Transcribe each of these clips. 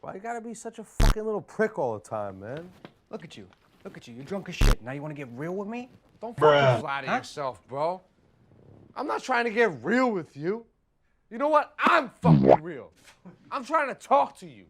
Why you gotta be such a fucking little prick all the time, man? Look at you. Look at you. You're drunk as shit. Now you want to get real with me? Don't fucking flatter yourself, bro. I'm not trying to get real with you. You know what? I'm fucking real. I'm trying to talk to you,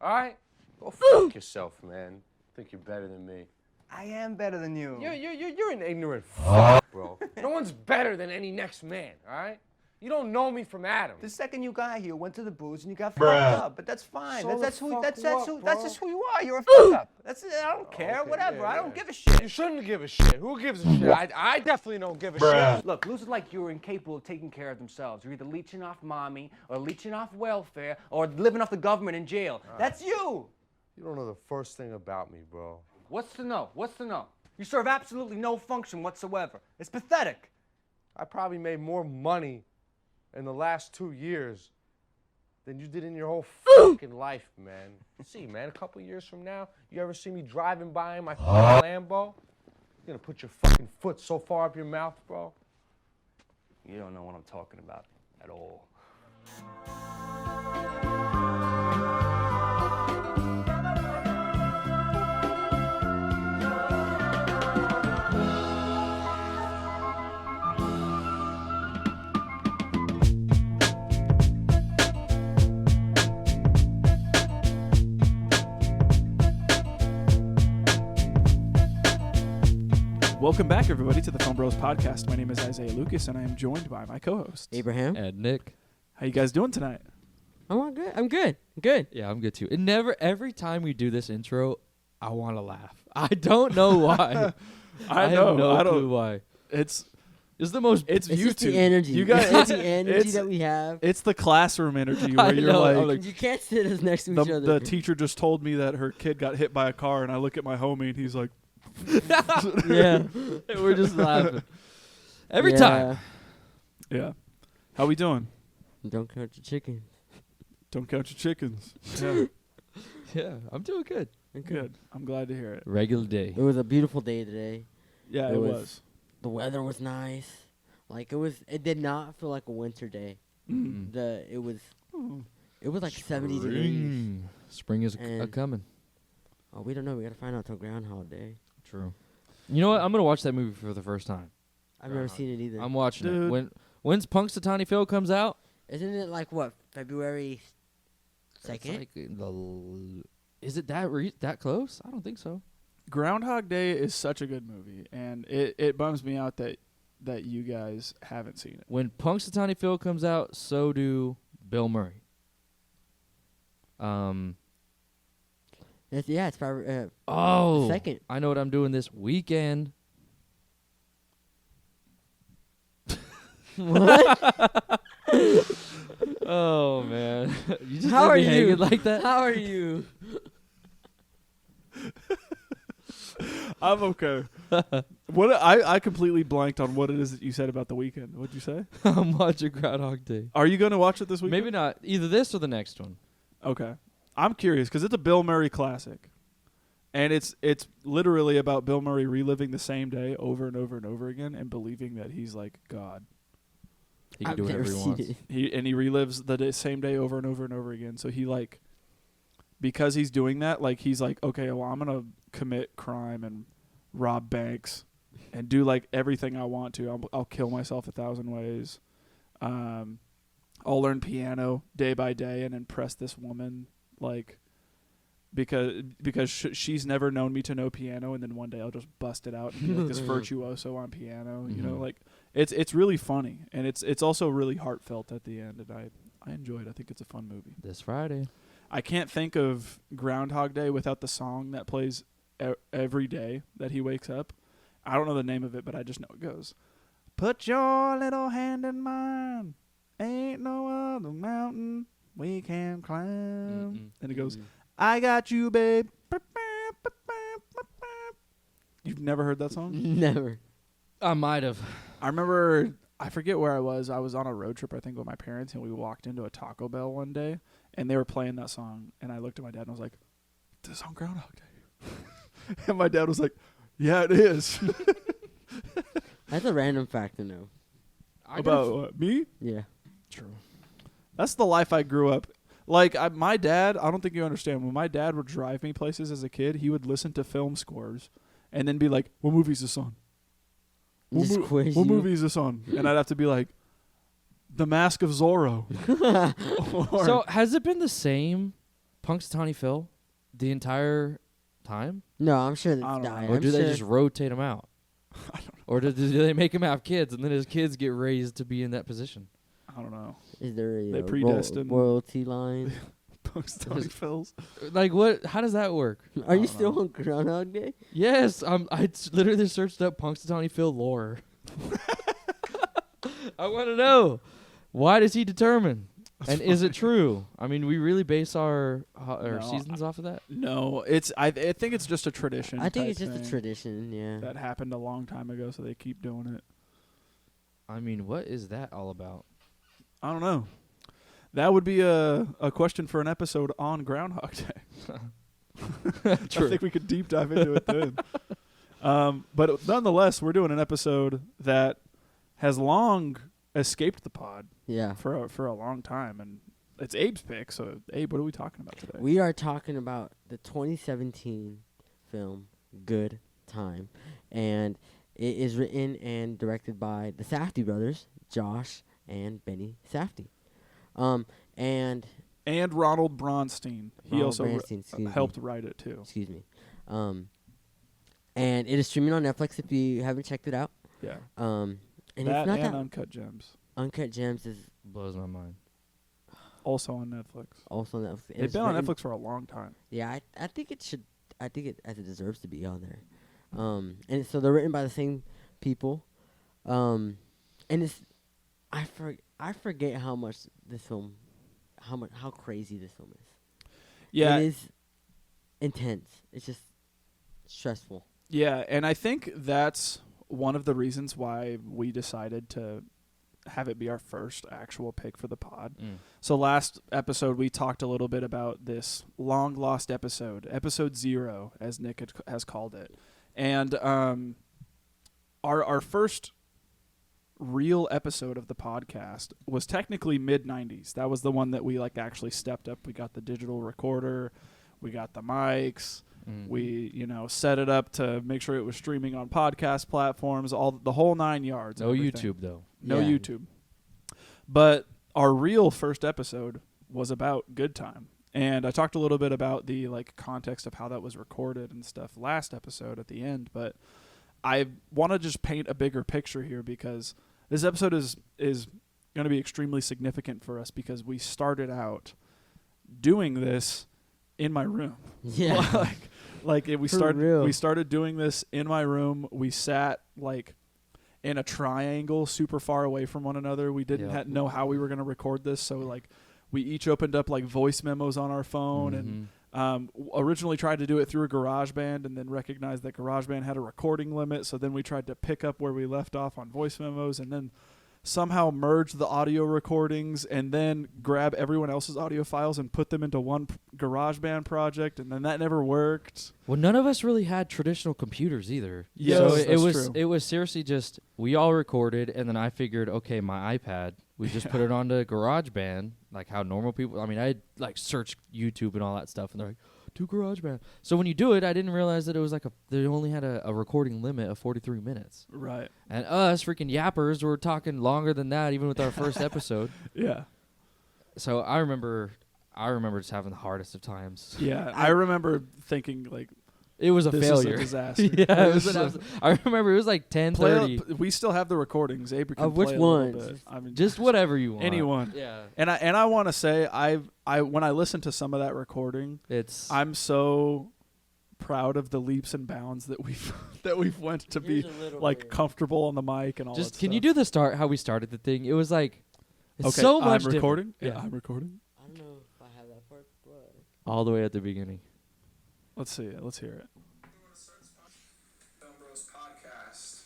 all right? Go fuck yourself, man. Think you're better than me. I am better than you. You're an ignorant fuck, bro. No one's better than any next man, all right? You don't know me from Adam. The second you got here, went to the booze and you got fucked up, but that's fine. So That's just who you are. You're a fuck up. That's it. I don't care. Okay, Whatever. yeah, I don't yeah. give a shit. You shouldn't give a shit. Who gives a shit? I definitely don't give a shit. Look, losers like you are incapable of taking care of themselves. You're either leeching off mommy, or leeching off welfare, or living off the government in jail. That's you. You don't know the first thing about me, bro. What's to know? What's to know? You serve absolutely no function whatsoever. It's pathetic. I probably made more money in the last 2 years than you did in your whole fucking life, man. See, man, a couple years from now, you ever see me driving by in my fucking Lambo? You're gonna put your fucking foot so far up your mouth, bro. You don't know what I'm talking about at all. Welcome back, everybody, to the Film Bros Podcast. My name is Isaiah Lucas, and I am joined by my co-host, Abraham And Nick. How you guys doing tonight? I'm good. I'm good. Yeah, I'm good too. It never, every time we do this intro, I want to laugh. I don't know why. I have no clue why. It's the most. it's It's YouTube. just the energy. You guys, it's the energy that we have. It's the classroom energy I where you're know, like, I'm like, You can't sit us next to each the other. teacher just told me that her kid got hit by a car, and I look at my homie, and he's like, Yeah. we're just laughing every Yeah. time. yeah. How we doing? Don't count your chicken. Don't count your chickens. Yeah, Yeah, I'm doing good. good. I'm glad to hear it. Regular day. It was a beautiful day today. Yeah, It it was- was. The weather was nice. Like it did not feel like a winter day. Mm. It was like 70 degrees. Spring is And- coming. Oh, we don't know. We gotta find out till Groundhog Day. True. You know what? I'm gonna watch that movie for the first time. I've never seen it either. I'm watching Dude. it. When's Punxsutawney Phil comes out? Isn't it like what, February It's 2nd? like is it that close? I don't think so. Groundhog Day is such a good movie, and it bums me out that you guys haven't seen it. When Punxsutawney Phil comes out, so do Bill Murray. It's February. Oh, 2nd. I know what I'm doing this weekend. What? Oh man, you just How let are me hanging you? like that? How are you? I'm okay. What I completely blanked on what it is that you said about the weekend. What'd you say? I'm watching Groundhog Day. Are you going to watch it this weekend? Maybe not. Either this or the next one. Okay. I'm curious because it's a Bill Murray classic, and it's literally about Bill Murray reliving the same day over and over and over again and believing that he's like God. He can I've do whatever never he seen wants. it. He relives the same day over and over and over again. So he like, because he's doing that, like he's like, okay, well I'm gonna commit crime and rob banks and do like everything I want to. I'll kill myself 1,000 ways. I'll learn piano day by day and impress this woman, like because she's never known me to know piano, and then one day I'll just bust it out and be like this virtuoso on piano. You know, like it's really funny, and it's also really heartfelt at the end, and I enjoy it. I think it's a fun movie. This Friday. I can't think of Groundhog Day without the song that plays every day that he wakes up. I don't know the name of it, but I just know it goes, "Put your little hand in mine. Ain't no other mountain we can climb." And it goes, "I got you, babe." You've never heard that song? Never. I might have. I remember, I forget where I was. I was on a road trip, I think, with my parents, and we walked into a Taco Bell one day, and they were playing that song. And I looked at my dad, and I was like, "This is on Groundhog Day." And my dad was like, "Yeah, it is." That's a random fact to know. About me? Yeah. True. That's the life I grew up. Like, my dad, I don't think you understand. When my dad would drive me places as a kid, he would listen to film scores and then be like, what movie's this on? Just quiz What you. movie is this on? And I'd have to be like, The Mask of Zorro. Or- So has it been the same Punxsutawney Phil the entire time? No, I'm sure I don't that's know. dying. Or I'm do they sure- just rotate him out? I don't know. Or do they make him have kids and then his kids get raised to be in that position? I don't know. Is there a They predestined- royalty line? Punxsutawney Phil's. Like what? How does that work? Are you don't still know. on Groundhog Day? Yes, I literally searched up Punxsutawney Phil lore. I want to know, why does he determine? And is it true? I mean, we really base our No, seasons off of that? No, I think it's just a tradition. I think type it's just a thing tradition. Yeah. that happened a long time ago, so they keep doing it. I mean, what is that all about? I don't know. That would be a question for an episode on Groundhog Day. I think we could deep dive into it then. But nonetheless, we're doing an episode that has long escaped the pod Yeah. for a long time, and it's Abe's pick. So, Abe, what are we talking about today? We are talking about the 2017 film Good Time, and it is written and directed by the Safdie brothers, Josh and Benny Safdie. And Ronald Bronstein. He Ronald also Bronstein, excuse me. helped write it too. Excuse me. And it is streaming on Netflix if you haven't checked it out. Yeah. And That it's not and that Uncut Gems. Uncut Gems is Blows my mind. Also on Netflix. also on Netflix. They've It's been on written- Netflix for a long time. Yeah, I think it should. I think it as it deserves to be on there. And so they're written by the same people. And it's I forget how much this film, how crazy this film is. Yeah. It is intense. It's just stressful. Yeah, and I think that's one of the reasons why we decided to have it be our first actual pick for the pod. So last episode we talked a little bit about this long lost episode 0, as Nick has called it, and our first real episode of the podcast was technically mid-90s. That was the one that we like actually stepped up. We got the digital recorder, we got the mics. We, set it up to make sure it was streaming on podcast platforms, the whole 9 yards. No everything. YouTube though. No Yeah. YouTube. But our real first episode was about Good Time. And I talked a little bit about the context of how that was recorded and stuff last episode at the end, but I want to just paint a bigger picture here because this episode is going to be extremely significant for us because we started out doing this in my room. Yeah. We started doing this in my room. We sat in a triangle super far away from one another. We didn't know how we were going to record this, so we each opened up voice memos on our phone and originally tried to do it through a GarageBand and then recognized that GarageBand had a recording limit, so then we tried to pick up where we left off on voice memos and then somehow merge the audio recordings and then grab everyone else's audio files and put them into one GarageBand project, and then that never worked. Well, none of us really had traditional computers either. Yes, so that's true. it was seriously just we all recorded, and then I figured, okay, my iPad, we just put it onto GarageBand, like how normal people. I mean, I search YouTube and all that stuff, and they're like, do GarageBand. So when you do it, I didn't realize that it was they only had a recording limit of 43 minutes. Right. And us freaking yappers were talking longer than that, even with our first episode. Yeah. So I remember just having the hardest of times. Yeah. I remember thinking It was a this failure. is a disaster. Yeah, it was I remember it was 10:30. We still have the recordings. Abe can Of which play a little ones? bit. I mean, Just whatever you want. anyone. Yeah. And I want to say when I listened to some of that recording, I'm so proud of the leaps and bounds that we've went to be comfortable on the mic and all that just stuff. can you do the start how we started the thing? It was it's Okay, so much I'm different. recording. Yeah. I'm recording. I don't know if I have that part, but All the way at the beginning. Let's see it. Let's hear it. Film Bros Podcast.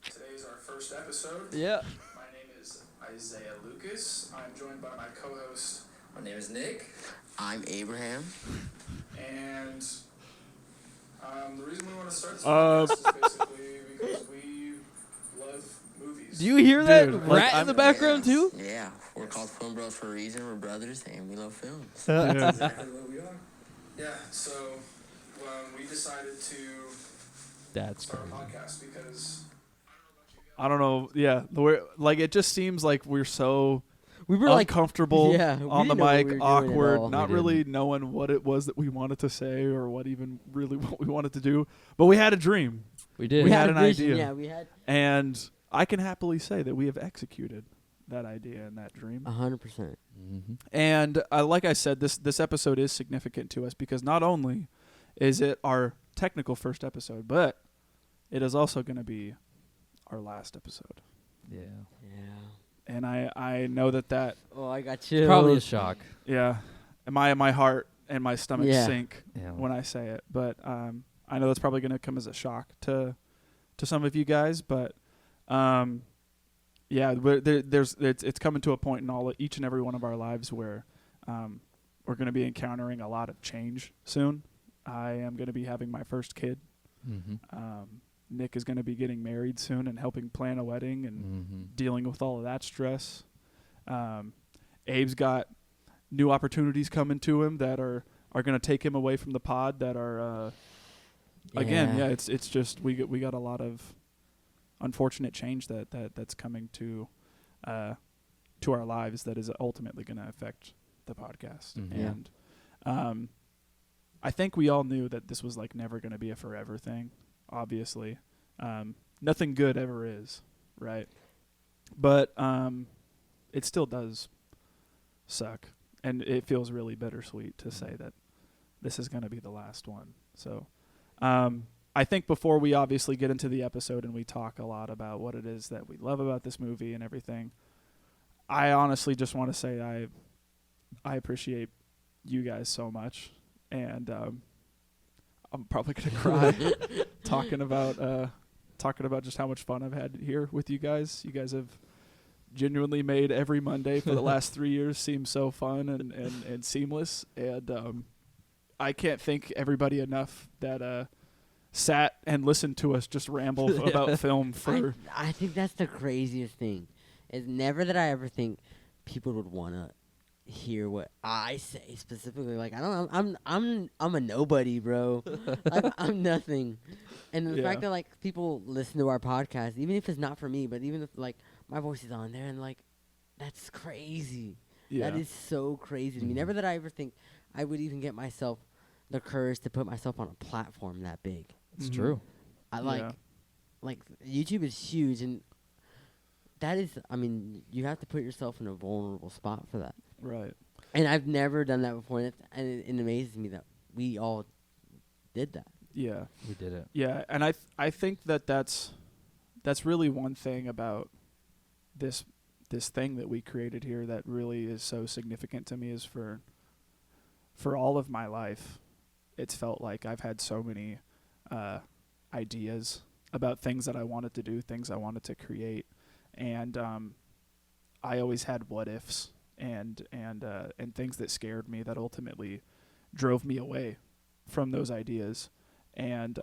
Today's our first episode. Yeah. My name is Isaiah Lucas. I'm joined by my co-host. My name is Nick. I'm Abraham. And the reason we want to start this podcast is basically because we love movies. Do you hear that Dude, rat like, in the background Yeah. too? Yeah, we're called Film Bros for a reason. We're brothers and we love films. That's exactly what we are. Yeah, so we decided to That's start crazy. a podcast because I don't know. Yeah, like it just seems like we're so We were like, uncomfortable yeah, we on the didn't know what mic, we were doing at awkward, all. not We really knowing what it was that we wanted to say or what we wanted to do. But we had a dream, We did. We we had had an a vision. idea. Yeah, we had and I can happily say that we have executed that idea and that dream. 100%. Mm-hmm. And like I said, this episode is significant to us because not only is it our technical first episode, but it is also going to be our last episode. Yeah. Yeah. And I know that Oh, I got It's chills. probably a shock. yeah, my heart and my stomach Yeah. sink Yeah. when I say it. But I know that's probably going to come as a shock to some of you guys. But yeah, it's coming to a point in each and every one of our lives where we're going to be encountering a lot of change soon. I am going to be having my first kid. Mm-hmm. Nick is going to be getting married soon and helping plan a wedding and Mm-hmm. dealing with all of that stress. Abe's got new opportunities coming to him that are going to take him away from the pod that are again, yeah, it's just we got a lot of unfortunate change that's coming to our lives that is ultimately going to affect the podcast. Mhm. Yeah. And I think we all knew that this was like never going to be a forever thing. Obviously, nothing good ever is, right? But it still does suck, and it feels really bittersweet to say that this is going to be the last one. So I think before we obviously get into the episode and we talk a lot about what it is that we love about this movie and everything, I honestly just want to say I appreciate you guys so much, and I'm probably gonna cry talking about just how much fun I've had here with you guys. You guys have genuinely made every Monday for the last 3 years seem so fun and seamless, and I can't thank everybody enough that sat and listened to us just ramble about film for. I think that's the craziest thing. Is never that I ever think people would want to hear what I say specifically. Like, I don't know. I'm a nobody, bro. Like, I'm nothing. And the Yeah. fact that like people listen to our podcast, even if it's not for me, but even if like my voice is on there, and like that's crazy. Yeah. That is so crazy to me. Never that I ever think I would even get myself the courage to put myself on a platform that big. It's Mhm. true. I Yeah. like YouTube is huge, and that is, I mean, you have to put yourself in a vulnerable spot for that. Right. And I've never done that before, and it amazes me that we all did that. Yeah. We did it. Yeah, and I think that's really one thing about this thing that we created here that really is so significant to me is for all of my life, it's felt like I've had so many ideas about things that I wanted to do, things I wanted to create, and I always had what ifs and things that scared me that ultimately drove me away from those ideas. And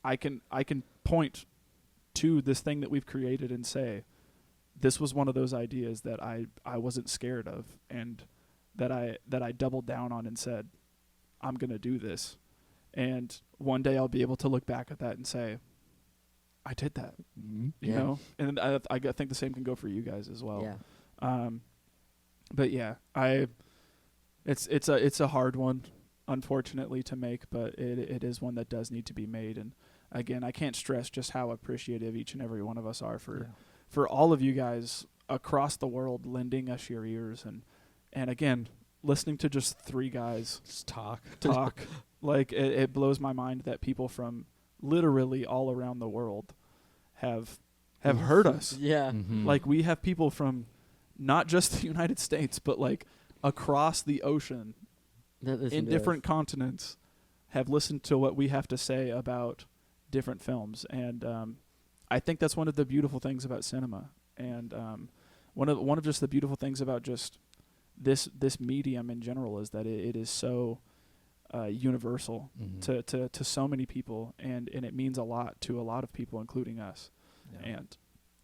I can point to this thing that we've created and say, this was one of those ideas that I wasn't scared of, and that I doubled down on and said, I'm gonna do this. And one day I'll be able to look back at that and say, I did that. You Yeah. know? And I think the same can go for you guys as well. Yeah. But yeah, it's a hard one, unfortunately, to make, but it is one that does need to be made. And again, I can't stress just how appreciative each and every one of us are for all of you guys across the world lending us your ears, and again, listening to just three guys Just talk. like it blows my mind that people from literally all around the world have heard us. Yeah. Mhm. Like, we have people from not just the United States, but like across the ocean That listen in to different us. continents have listened to what we have to say about different films. And I think that's one of the beautiful things about cinema, and one of just the beautiful things about just this medium in general is that it is so universal Mhm. to so many people, and it means a lot to a lot of people, including us. Yeah.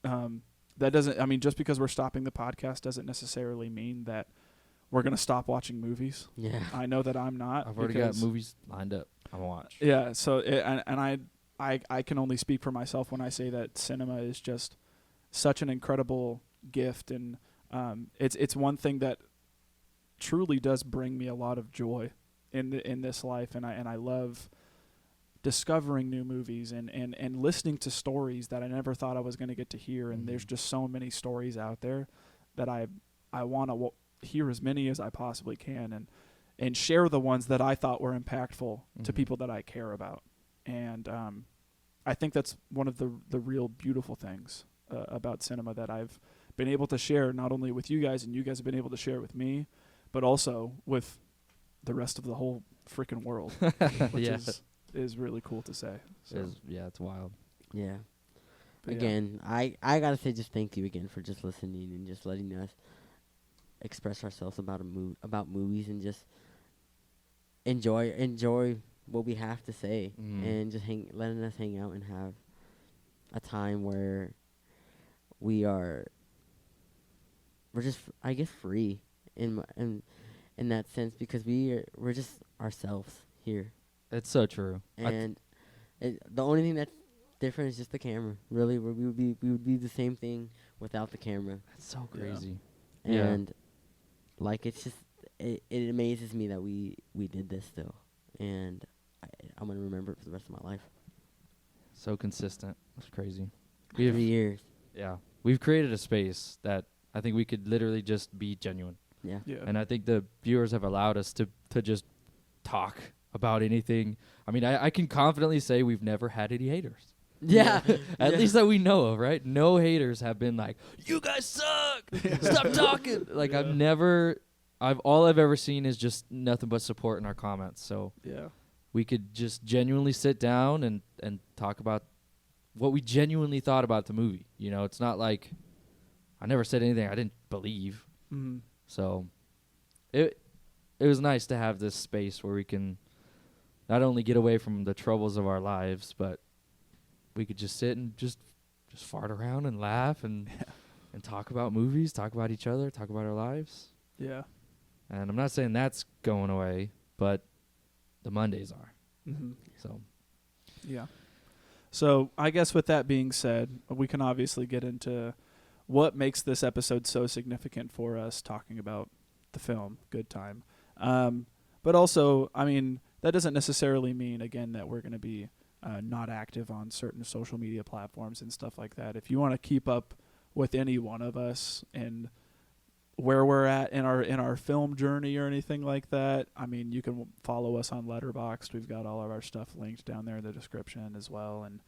And that doesn't, I mean, just because we're stopping the podcast doesn't necessarily mean that we're going to stop watching movies. Yeah. I know that I'm not. I've already got because- movies lined up. I'm gonna watch. Yeah, so I can only speak for myself when I say that cinema is just such an incredible gift, and it's one thing that truly does bring me a lot of joy in this life, and I love discovering new movies and listening to stories that I never thought I was going to get to hear, and there's just so many stories out there that I want to hear as many as I possibly can, and share the ones that I thought were impactful to people that I care about. And I think that's one of the real beautiful things about cinema that I've been able to share, not only with you guys, and you guys have been able to share with me, but also with the rest of the whole freaking world, which Yeah. is really cool to say. So, It's wild. Yeah. but yeah. Again, I gotta say just thank you again for just listening and just letting us express ourselves about about movies, and just enjoy what we have to say, and just letting us hang out and have a time where we're just I guess free in that sense, because we're just ourselves here, It's so true. and the only thing that's different is just the camera. Really, we would be the same thing without the camera. That's so crazy. And like, it's just it amazes me that we did this still, and I'm gonna remember it for the rest of my life. So consistent. That's crazy. 3 years. Yeah. We've created a space that I think we could literally just be genuine. Yeah. Yeah. And I think the viewers have allowed us to just talk about anything. I mean, I can confidently say we've never had any haters. Yeah. At least that we know of, right? No haters have been like, you guys suck. Stop talking. Like, all I've ever seen is just nothing but support in our comments. So Yeah. we could just genuinely sit down and talk about what we genuinely thought about the movie. You know, it's not like I never said anything I didn't believe. Mm-hmm. So it was nice to have this space where we can not only get away from the troubles of our lives, but we could just sit and just fart around and laugh and talk about movies, talk about each other, talk about our lives. Yeah. And I'm not saying that's going away, but the Mondays are. Mm-hmm. So Yeah. So I guess with that being said, we can obviously get into what makes this episode so significant for us, talking about the film Good Time. But also, I mean, that doesn't necessarily mean, again, that we're going to be not active on certain social media platforms and stuff like that. If you want to keep up with any one of us and where we're at in our film journey or anything like that, I mean, you can follow us on Letterboxd. We've got all of our stuff linked down there in the description as well. And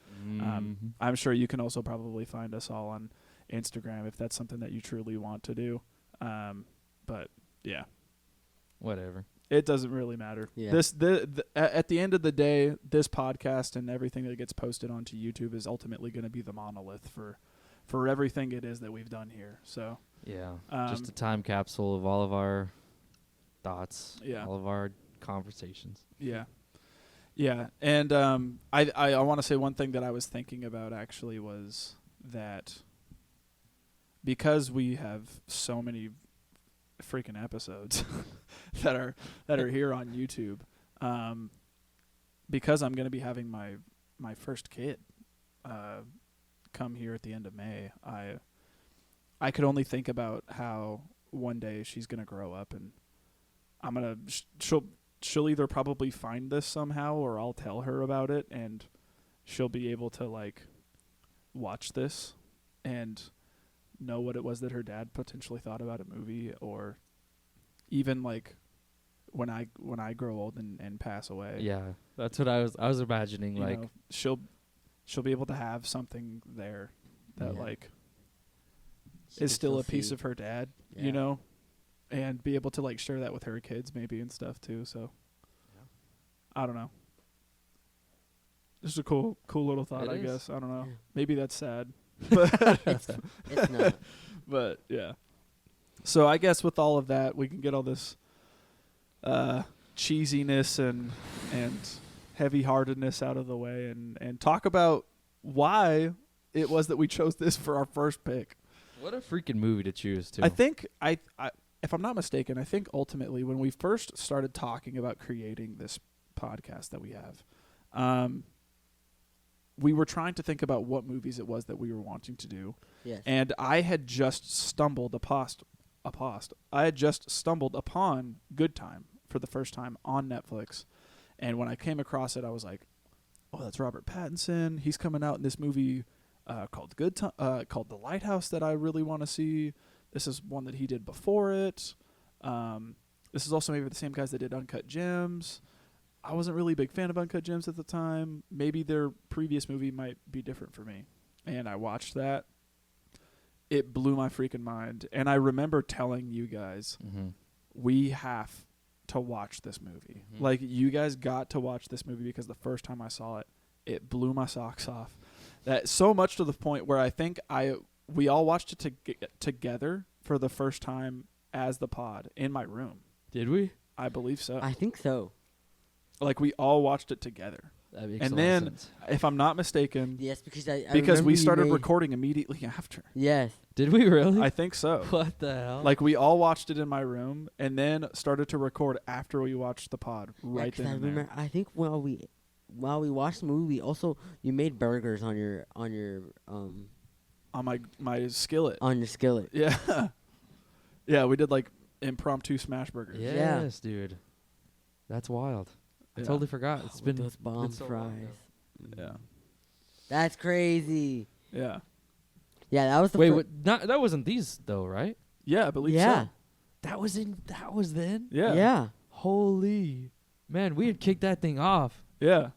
I'm sure you can also probably find us all on Instagram if that's something that you truly want to do. But yeah, whatever. it doesn't really matter. Yeah. At the end of the day, this podcast and everything that gets posted onto YouTube is ultimately going to be the monolith for everything it is that we've done here. So Yeah. Just a time capsule of all of our thoughts, Yeah. all of our conversations. yeah. Yeah, and I want to say one thing that I was thinking about actually was that because we have so many freaking episodes that are here on YouTube, because I'm going to be having my first kid come here at the end of May, I could only think about how one day she's going to grow up, and I'm going to she'll either probably find this somehow, or I'll tell her about it, and she'll be able to like watch this and know what it was that her dad potentially thought about a movie, or even like when I grow old and pass away. Yeah, that's what I was imagining. You Like, know, she'll be able to have something there that Yeah. like She is can still a piece see. of her dad, Yeah. you know, and be able to like share that with her kids maybe and stuff too. So I don't know. Just a cool little thought, It I is. guess. I don't know. Yeah. Maybe that's sad, but It's not. but yeah. So I guess with all of that, we can get all this cheesiness and heavy-heartedness out of the way, and talk about why it was that we chose this for our first pick. What a freaking movie to choose, too. I think if I'm not mistaken, I think ultimately when we first started talking about creating this podcast that we have, we were trying to think about what movies it was that we were wanting to do. Yes. And I had just stumbled upon Good Time for the first time on Netflix. And when I came across it, I was like, oh, that's Robert Pattinson. He's coming out in this movie called called The Lighthouse that I really want to see. This is one that he did before it. This is also maybe the same guys that did Uncut Gems. I wasn't really a big fan of Uncut Gems at the time. Maybe their previous movie might be different for me. And I watched that. It blew my freaking mind. And I remember telling you guys, we have to watch this movie. Like, you guys got to watch this movie because the first time I saw it, it blew my socks off. That so much to the point where I think we all watched it together for the first time as the pod in my room. Did we? I believe so. I think so. Like, we all watched it together. That makes And a lot of then, sense. if I'm not mistaken, Yes, because I because remember we you started made- recording immediately after. Yes. Did we really? I think so. What the hell? Like, we all watched it in my room and then started to record after we watched the pod right then I and there. remember. I think while we watched the movie, you made burgers on your On my skillet. on your skillet. Yeah. Yeah, we did like impromptu smash burgers. yes, dude. That's wild. I Yeah. totally forgot. It's been those bomb so long fries. ago. Yeah. That's crazy. Yeah. Yeah, that was the Wait, fir- what, that wasn't these though, right? Yeah, I believe Yeah. so. That was then. Yeah. Yeah. Holy man, we had kicked that thing off. Yeah.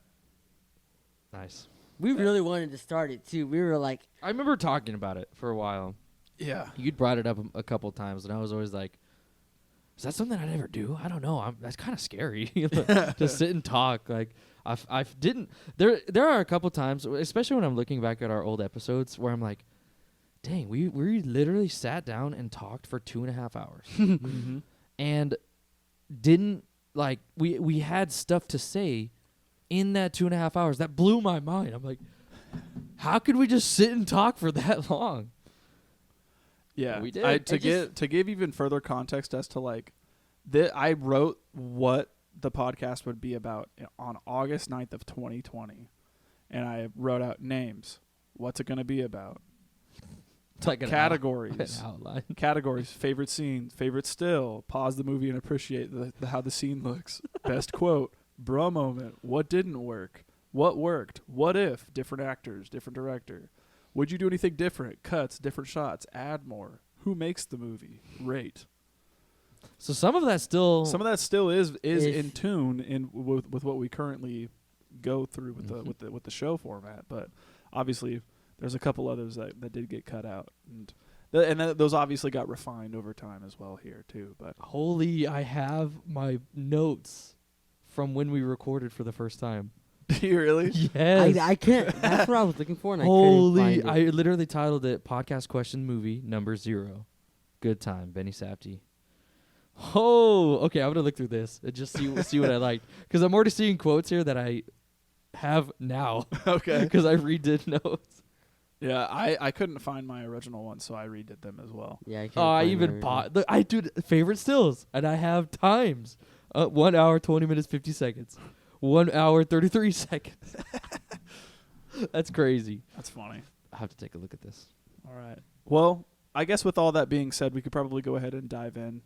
Nice. We really wanted to start it too. We were like, I remember talking about it for a while. Yeah. You'd brought it up a couple times, and I was always like, "Is that something I'd ever do? I don't know. That's kind of scary to sit and talk." Like, I didn't. There are a couple times, especially when I'm looking back at our old episodes, where I'm like, "Dang, we literally sat down and talked for 2.5 hours, Mm-hmm. and didn't like we had stuff to say in that 2.5 hours that blew my mind. I'm like, how could we just sit and talk for that long? Yeah, We did. To give even further context as to like, I wrote what the podcast would be about on August 9th of 2020, and I wrote out names. What's it going to be about? It's like an Categories. outline. Categories: favorite scene, favorite still. Pause the movie and appreciate how the scene looks. Best quote, bro moment. What didn't work? What worked? What if? Different actors, different director. Would you do anything different? Cuts, different shots. Add more. Who makes the movie? Rate. So some of that still. Some of that still is in tune with what we currently go through with the show format, but obviously there's a couple others that did get cut out, and those obviously got refined over time as well here too. But Holy, I have my notes from when we recorded for the first time. do you really? Yes. I can't. That's what I was looking for, and Holy, I couldn't find it. I literally titled it Podcast Question Movie Number 0. Good time, Benny Safdie. Oh, okay, I'm going to look through this and just see what I liked. Because I'm already seeing quotes here that I have now. Okay. Because I redid notes. Yeah, I couldn't find my original one, so I redid them as well. Yeah, I can't. Oh, I find even my bought. Look, I do favorite stills, and I have times. 1 hour, 20 minutes, 50 seconds. 1 hour, 33 seconds. That's crazy. That's funny. I have to take a look at this. All right. Well, I guess with all that being said, we could probably go ahead and dive in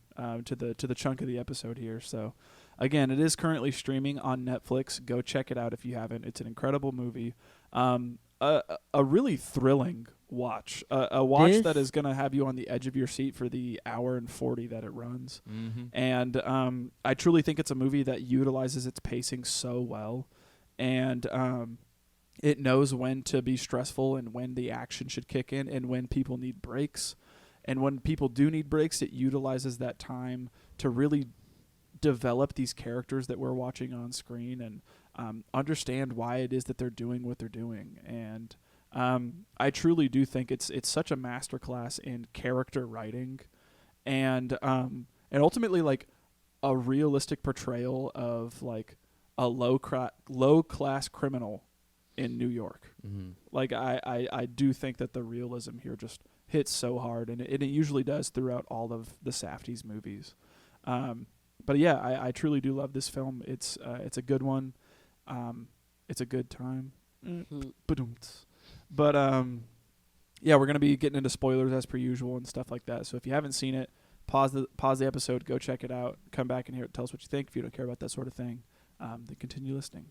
to the chunk of the episode here. So, again, it is currently streaming on Netflix. Go check it out if you haven't. It's an incredible movie. A really thrilling watch. A watch This- that is going to have you on the edge of your seat for the hour and 40 that it runs. Mm-hmm. And I truly think it's a movie that utilizes its pacing so well. And it knows when to be stressful and when the action should kick in and when people need breaks. And when people do need breaks, it utilizes that time to really develop these characters that we're watching on screen and understand why it is that they're doing what they're doing. And I truly do think it's such a masterclass in character writing and ultimately like a realistic portrayal of like a low class criminal in New York. Mm-hmm. Like I do think that the realism here just hits so hard, and it usually does throughout all of the Safdie's movies. But yeah, I truly do love this film. It's a good one. It's a good time. Ba-doomts. But yeah, we're gonna be getting into spoilers as per usual and stuff like that. So if you haven't seen it, pause the episode, go check it out, come back and tell us what you think. If you don't care about that sort of thing, then continue listening.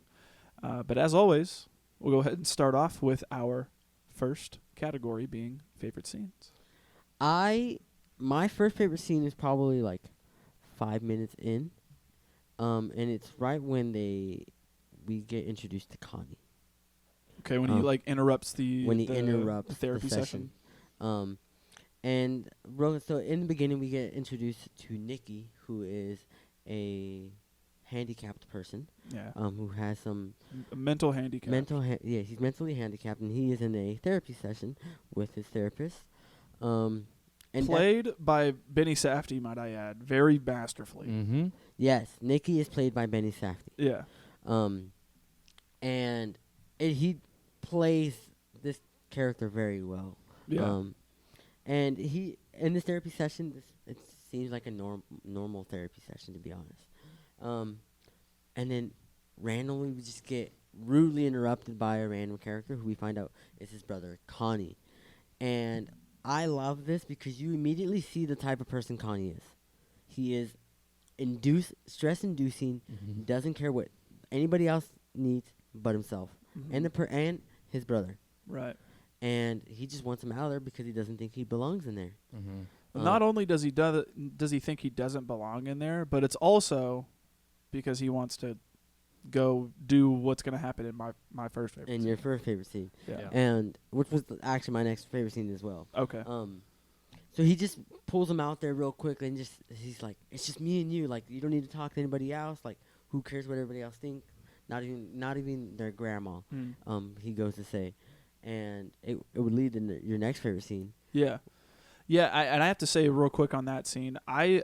But as always, we'll go ahead and start off with our first category being favorite scenes. My first favorite scene is probably like 5 minutes in, and it's right when we get introduced to Connie. Okay, when he like interrupts the therapy session. And so in the beginning we get introduced to Nikki, who is a handicapped person. Yeah. Who has some mental handicap. He's mentally handicapped, and he is in a therapy session with his therapist. And played by Benny Safdie, might I add, very masterfully. Mm-hmm. Yes, Nikki is played by Benny Safdie. Yeah. And he plays this character very well. Yeah. And he in this therapy session, it seems like a normal therapy session, to be honest. And then randomly we just get rudely interrupted by a random character who we find out is his brother, Connie. And I love this because you immediately see the type of person Connie is. He is stress-inducing, Mm-hmm. doesn't care what anybody else needs but himself, Mhm. and his brother. Right. And he just wants him out of there because he doesn't think he belongs in there. Mm-hmm. Well, not only does he think he doesn't belong in there, but it's also because he wants to go do what's going to happen in my first favorite In scene. your first favorite scene. Yeah. And which was actually my next favorite scene as well. Okay. So he just pulls him out there real quick and he's like, it's just me and you. Like, you don't need to talk to anybody else. Like, who cares what everybody else thinks? Not even their grandma. He goes to say, and it would lead to your next favorite scene. Yeah. Yeah, and I have to say real quick on that scene, I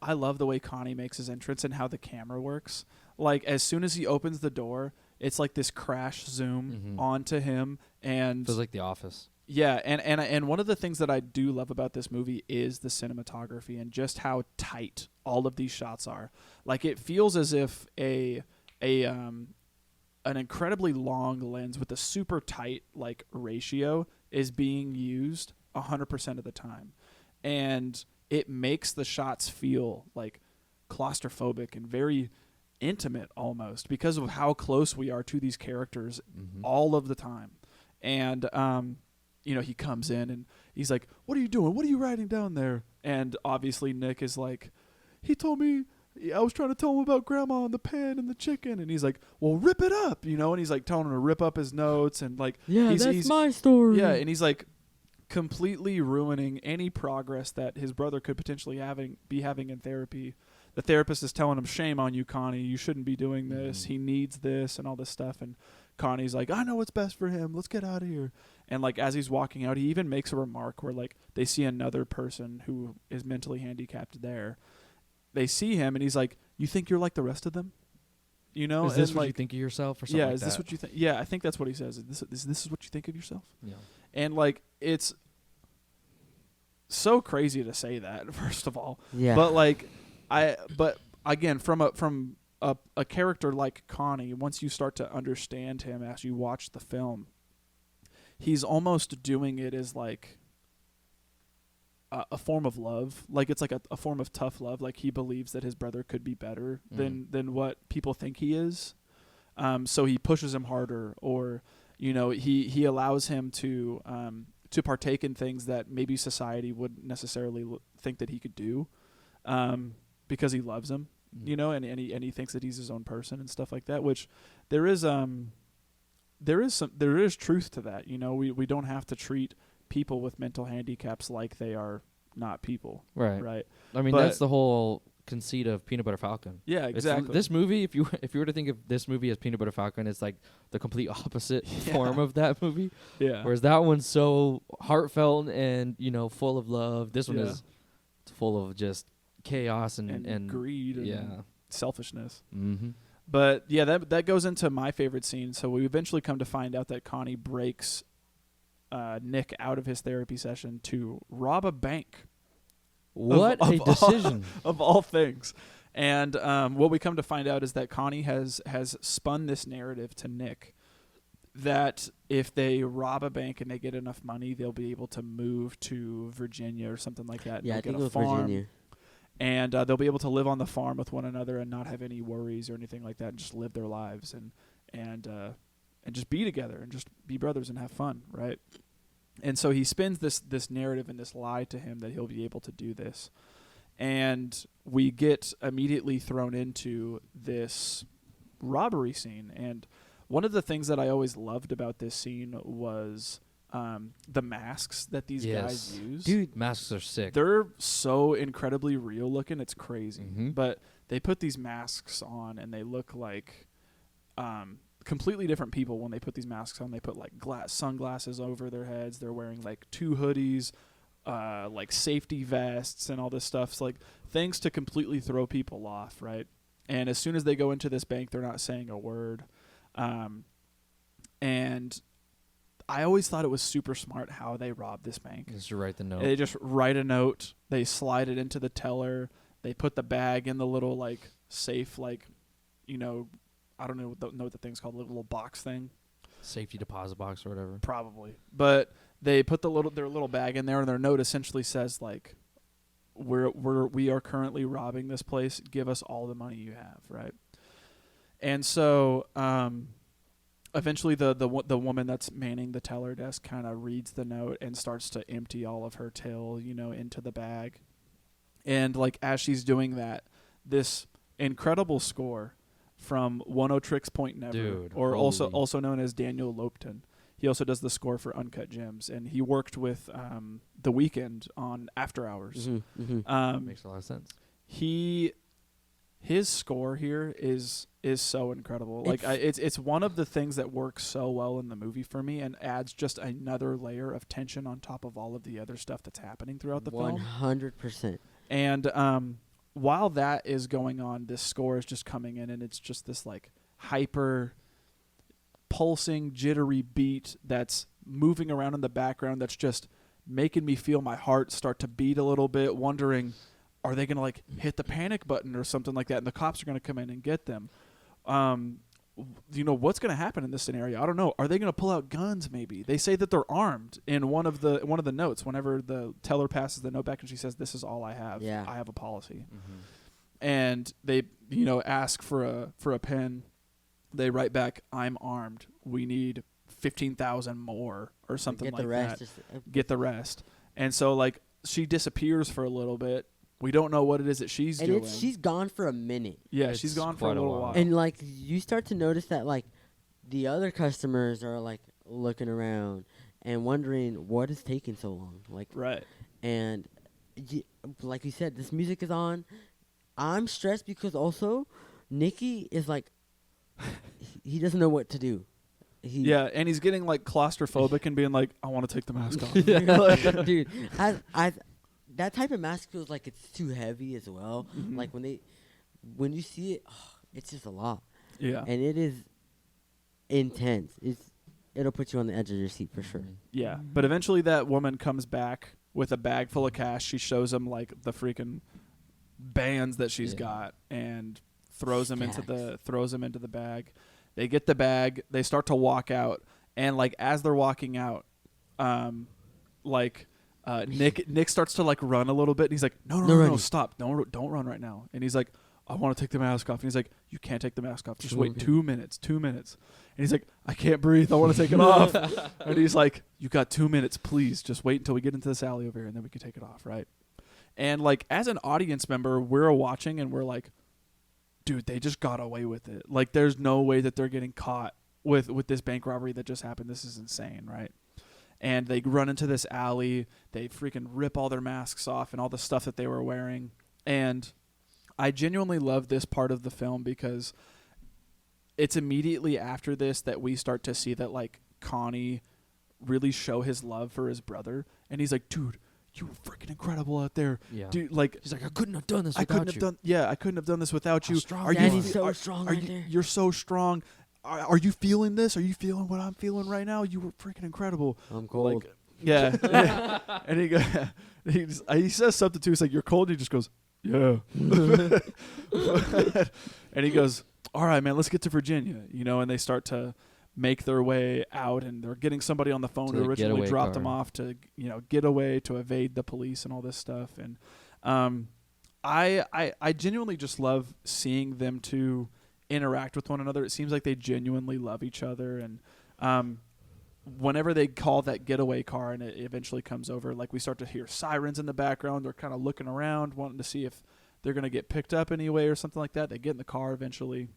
love the way Connie makes his entrance and how the camera works. Like, as soon as he opens the door, it's like this crash zoom onto him, and Feels like The Office. yeah, and one of the things that I do love about this movie is the cinematography and just how tight all of these shots are. Like, it feels as if an incredibly long lens with a super tight like ratio is being used 100% of the time, and it makes the shots feel like claustrophobic and very intimate almost because of how close we are to these characters all of the time. And he comes in and he's like, "What are you doing? What are you writing down there?" And obviously Nick is like, "He told me I was trying to tell him about grandma and the pen and the chicken." And he's like, "Well, rip it up," and he's like telling him to rip up his notes and like, That's my story. yeah, and he's like completely ruining any progress that his brother could potentially be having in therapy. The therapist is telling him, "Shame on you, Connie. You shouldn't be doing this. He needs this," and all this stuff. And Connie's like, "I know what's best for him. Let's get out of here." And like as he's walking out, he even makes a remark where like they see another person who is mentally handicapped there. They see him and he's like, "You think you're like the rest of them?" Is this what you think of yourself or something yeah, like is that? this what you think? Yeah, I think that's what he says. Is this what you think of yourself? Yeah. And like it's so crazy to say that, first of all. Yeah. But like but again, from a character like Connie, once you start to understand him as you watch the film, he's almost doing it as like a form of love. Like it's like a form of tough love. Like he believes that his brother could be better than what people think he is. So he pushes him harder, or he allows him to partake in things that maybe society wouldn't necessarily think that he could do, because he loves him, and he thinks that he's his own person and stuff like that. Which there is truth to that. We don't have to treat people with mental handicaps like they are not people. Right. I mean, that's the whole conceit of Peanut Butter Falcon. Yeah, exactly. This movie, if you were to think of this movie as Peanut Butter Falcon, it's like the complete opposite form of that movie. Yeah. Whereas that one's so heartfelt and full of love. This one is full of just chaos and greed and selfishness. Mm-hmm. But yeah, that goes into my favorite scene. So we eventually come to find out that Connie breaks Nick out of his therapy session to rob a bank. What a decision. Of all things. And what we come to find out is that Connie has spun this narrative to Nick that if they rob a bank and they get enough money, they'll be able to move to Virginia or something like that. Yeah, I get think a it was farm, Virginia. And they'll be able to live on the farm with one another and not have any worries or anything like that, and just live their lives and just be together and just be brothers and have fun, right? And so he spins this narrative and this lie to him that he'll be able to do this. And we get immediately thrown into this robbery scene. And one of the things that I always loved about this scene was the masks that these guys use. Dude, masks are sick. They're so incredibly real looking, it's crazy. Mm-hmm. But they put these masks on and they look like completely different people when they put these masks on. They put like sunglasses over their heads. They're wearing like 2 hoodies, like safety vests and all this stuff. It's like things to completely throw people off, right? And as soon as they go into this bank, they're not saying a word. And I always thought it was super smart how they robbed this bank. Just to write the note. They just write a note. They slide it into the teller. They put the bag in the little like safe, like, you know, I don't know what the thing's called, the little box thing. Safety deposit box or whatever. Probably. But they put their little bag in there, and their note essentially says like, we are currently robbing this place. Give us all the money you have, right? And so eventually the woman that's manning the teller desk kind of reads the note and starts to empty all of her till, you know, into the bag. And like as she's doing that, this incredible score from One-O-Tricks Point Never, Dude, or holy. also known as Daniel Lopton. He also does the score for Uncut Gems, and he worked with The Weeknd on After Hours. Mm-hmm, mm-hmm. Makes a lot of sense. His score here is so incredible. It's one of the things that works so well in the movie for me and adds just another layer of tension on top of all of the other stuff that's happening throughout the film. 100%. And while that is going on, this score is just coming in, and it's just this like hyper pulsing, jittery beat that's moving around in the background that's just making me feel my heart start to beat a little bit, wondering, are they going to like hit the panic button or something like that, and the cops are going to come in and get them? You know, what's going to happen in this scenario? I don't know. Are they going to pull out guns maybe? They say that they're armed in one of the notes whenever the teller passes the note back and she says, "This is all I have. Yeah. I have a policy." Mm-hmm. And they, you know, ask for a pen. They write back, "I'm armed. We need 15,000 more," or something like that. Get the rest. And so like she disappears for a little bit. We don't know what it is that she's doing. And she's gone for a minute. Yeah, It's she's gone for a quite a little while. while. And like you start to notice that like the other customers are like looking around and wondering what is taking so long. Like Right. and like you said, this music is on. I'm stressed because also Nikki is like he doesn't know what to do. Yeah, and he's getting like claustrophobic and being like, "I want to take the mask off." Dude, I that type of mask feels like it's too heavy as well. Mhm. Like when you see it, it's just a lot. Yeah. And it is intense. It'll put you on the edge of your seat for sure. Yeah. But eventually that woman comes back with a bag full of cash. She shows him like the freaking bands that she's got and throws them into the bag. They get the bag, they start to walk out, and like as they're walking out, Nick starts to like run a little bit, and he's like, no, stop, don't run right now. And he's like, I want to take the mask off. And he's like, you can't take the mask off. Just wait 2 minutes. And he's like, I can't breathe. I want to take it off. And he's like, you got 2 minutes, please. Just wait until we get into this alley over here, and then we can take it off, right? And like as an audience member, we're watching, and we're like, dude, they just got away with it. Like there's no way that they're getting caught with this bank robbery that just happened. This is insane, right? And they run into this alley. They freaking rip all their masks off and all the stuff that they were wearing. And I genuinely love this part of the film because it's immediately after this that we start to see that like Connie really show his love for his brother. And he's like, dude, you were freaking incredible out there, Yeah. dude. Like, He's like, I couldn't have done this I without couldn't have you. done. Yeah, I couldn't have done this without you. strong Are you you? are. Daddy's so strong Are right you? there. You're so strong. Are you feeling this? Are you feeling what I'm feeling right now? You were freaking incredible. I'm cold. Like, yeah. And he says something too. He's like, "You're cold." And he just goes, "Yeah." And he goes, "All right, man, let's get to Virginia." And they start to make their way out, and they're getting somebody on the phone To who the originally getaway dropped them car. off to get away, to evade the police and all this stuff. And I genuinely just love seeing them two interact with one another. It seems like they genuinely love each other. And whenever they call that getaway car and it eventually comes over, like, we start to hear sirens in the background. They're kind of looking around, wanting to see if they're going to get picked up anyway or something like that. They get in the car eventually,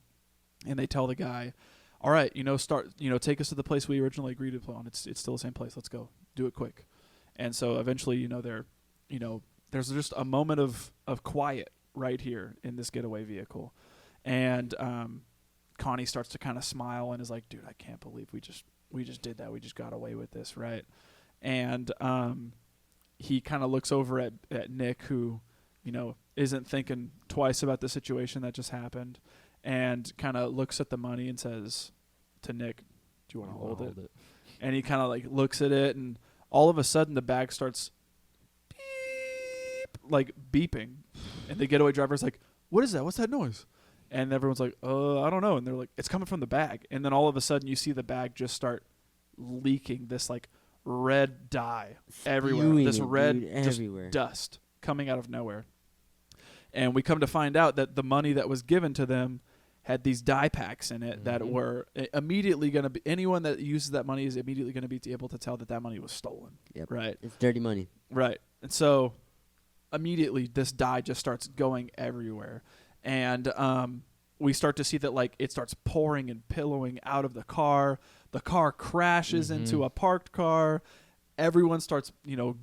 and they tell the guy, all right, take us to the place we originally agreed upon. It's still the same place. Let's go. Do it quick. And so eventually, there's just a moment of quiet right here in this getaway vehicle. And Connie starts to kind of smile and is like, dude, I can't believe we just did that. We just got away with this, right? And he kind of looks over at Nick, who, isn't thinking twice about the situation that just happened, and kind of looks at the money and says to Nick, do you want to hold it? And he kind of like looks at it, and all of a sudden the bag starts beeping, and the getaway driver's like, what is that? What's that noise? And everyone's like, I don't know. And they're like, it's coming from the bag. And then all of a sudden you see the bag just start leaking this like red dye everywhere. Spewing This it, red dude, just everywhere. dust coming out of nowhere. And we come to find out that the money that was given to them had these dye packs in it that were immediately going to be, anyone that uses that money is immediately going to be able to tell that that money was stolen. Yep. Right. It's dirty money. Right. And so immediately this dye just starts going everywhere. And we start to see that like it starts pouring and pillowing out of the car. The car crashes into a parked car. Everyone starts,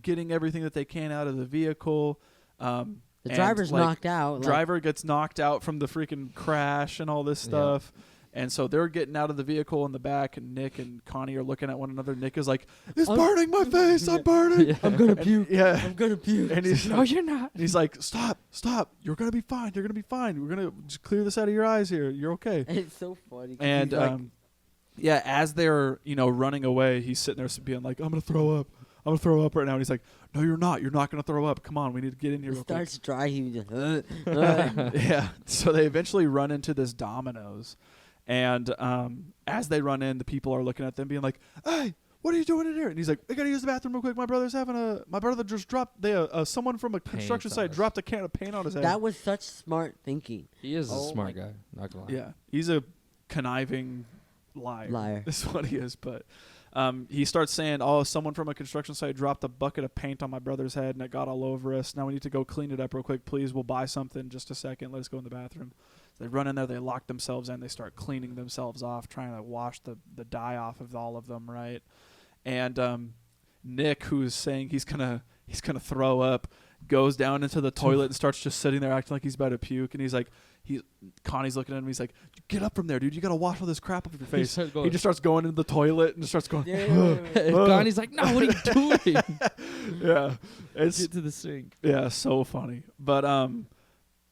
getting everything that they can out of the vehicle. The driver's knocked out. Driver gets knocked out from the freaking crash and all this stuff. And so they're getting out of the vehicle in the back, and Nick and Connie are looking at one another. Nick is like, it's burning my face. I'm burning. I'm going to puke. Yeah. I'm going to puke. And he's No, you're not. He's like, stop. You're going to be fine. You're going to be fine. We're going to just clear this out of your eyes here. You're okay. It's so funny. 'Cause And, he's like, as they're, running away, he's sitting there being like, I'm going to throw up. I'm going to throw up right now. And he's like, no, you're not. You're not going to throw up. Come on. We need to get in here it real quick. starts dry. He just, Yeah. So they eventually run into this Domino's. And as they run in, the people are looking at them being like, hey, what are you doing in here? And he's like, I got to use the bathroom real quick. My brother just dropped, someone from a construction site dropped a can of paint on his head. that was such smart thinking. He is a Oh smart my- guy. Not gonna lie. Yeah. He's a conniving liar. That's what he is. But he starts saying, someone from a construction site dropped a bucket of paint on my brother's head and it got all over us. Now we need to go clean it up real quick. Please, we'll buy something. Just a second. Let us go in the bathroom. So they run in there. They lock themselves in. They start cleaning themselves off, trying to wash the dye off of all of them, right? And Nick, who's saying he's gonna throw up, goes down into the toilet and starts just sitting there acting like he's about to puke. And he's like, Connie's looking at him. He's like, get up from there, dude. You got to wash all this crap off your face. He just starts going into the toilet and just starts going. Connie's like, no, what are you doing? Yeah. Get to the sink. Yeah, so funny. But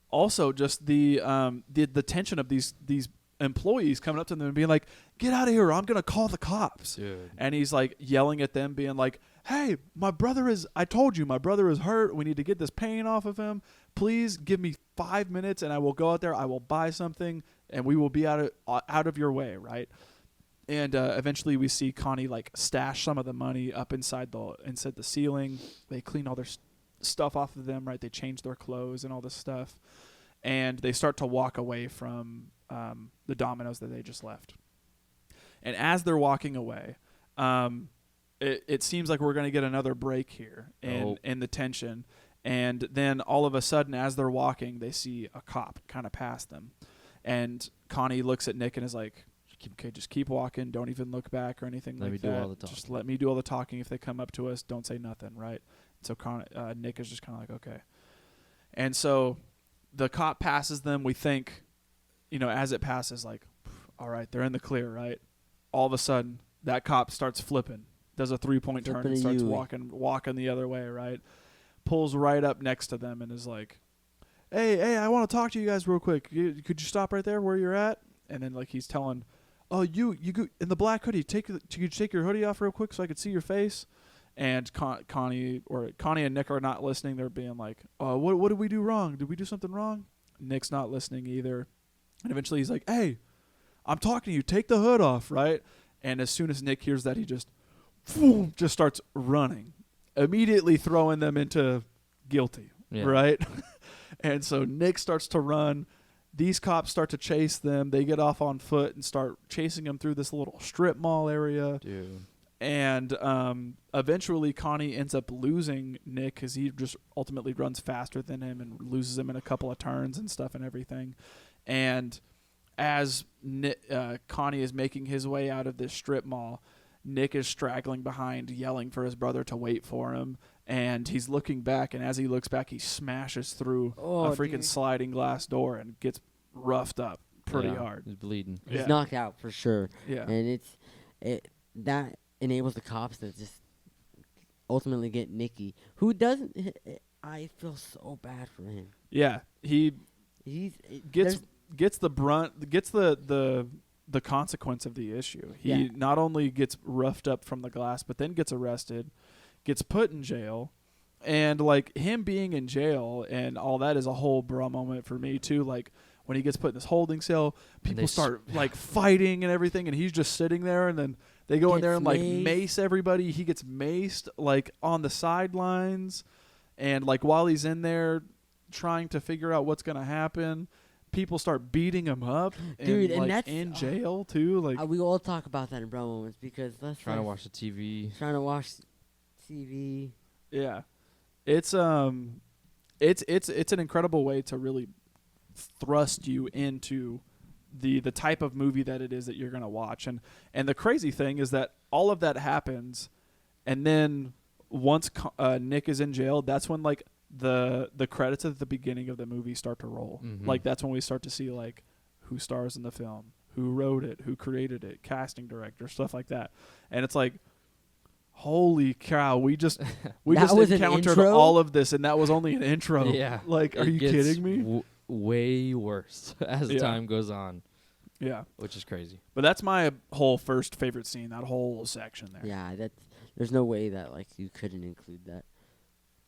also just the tension of these employees coming up to them and being like, get out of here, or I'm going to call the cops. Dude. And he's like yelling at them, being like, hey, I told you my brother is hurt. We need to get this pain off of him. Please give me 5 minutes and I will go out there. I will buy something and we will be out of your way, right? And eventually we see Connie like stash some of the money up inside the ceiling. They clean all their stuff off of them, right? They change their clothes and all this stuff. And they start to walk away from the Domino's that they just left. And as they're walking away, it seems like we're going to get another break here in the tension. And then all of a sudden, as they're walking, they see a cop kind of pass them. And Connie looks at Nick and is like, okay, just keep walking. Don't even look back or anything Let like me that. do all the talking. Just let me do all the talking. If they come up to us, don't say nothing, right? So Nick is just kind of like, okay. And so the cop passes them. We think, as it passes, like, all right, they're in the clear, right? All of a sudden, that cop starts flipping, does a 3-point turn and starts walking the other way, right? pulls right up next to them and is like, hey, I want to talk to you guys real quick. Could you stop right there where you're at? And then like he's telling, oh, you go in the black hoodie. Could you take your hoodie off real quick so I could see your face? And Connie and Nick are not listening. They're being like, oh, what did we do wrong? Did we do something wrong? Nick's not listening either. And eventually he's like, hey, I'm talking to you. Take the hood off, right? And as soon as Nick hears that, he just starts running, immediately throwing them into guilty, right? And so Nick starts to run. These cops start to chase them. They get off on foot and start chasing him through this little strip mall area. Dude. And eventually Connie ends up losing Nick because he just ultimately runs faster than him and loses him in a couple of turns and stuff and everything. And as Connie is making his way out of this strip mall, Nick is straggling behind, yelling for his brother to wait for him. And he's looking back, and as he looks back, he smashes through a freaking sliding glass door and gets roughed up pretty hard. He's bleeding. He's knocked out for sure. Yeah. And that enables the cops to just ultimately get Nicky, who doesn't. I feel so bad for him. Yeah, he gets the brunt, gets the consequence of the issue. He not only gets roughed up from the glass, but then gets arrested, gets put in jail, and like him being in jail and all that is a whole bra moment for me too. Like when he gets put in this holding cell, people start like fighting and everything, and he's just sitting there, and then they go in there and like mace everybody. He gets maced like on the sidelines, and like while he's in there trying to figure out what's gonna happen, people start beating him up. Dude, and like, that's in jail too. Like we all talk about that in bro moments because Trying to watch the TV. Trying to watch TV. Yeah, it's an incredible way to really thrust you into the type of movie that it is that you're gonna watch. And the crazy thing is that all of that happens, and then once Nick is in jail, that's when like the credits at the beginning of the movie start to roll. Mm-hmm. Like that's when we start to see like who stars in the film, who wrote it, who created it, casting director, stuff like that. And it's like, holy cow, we just encountered all of this, and that was only an intro. Yeah. Like, are you kidding me? Way worse as time goes on. Yeah. Which is crazy. But that's my whole first favorite scene, that whole section there. Yeah, there's no way that like you couldn't include that.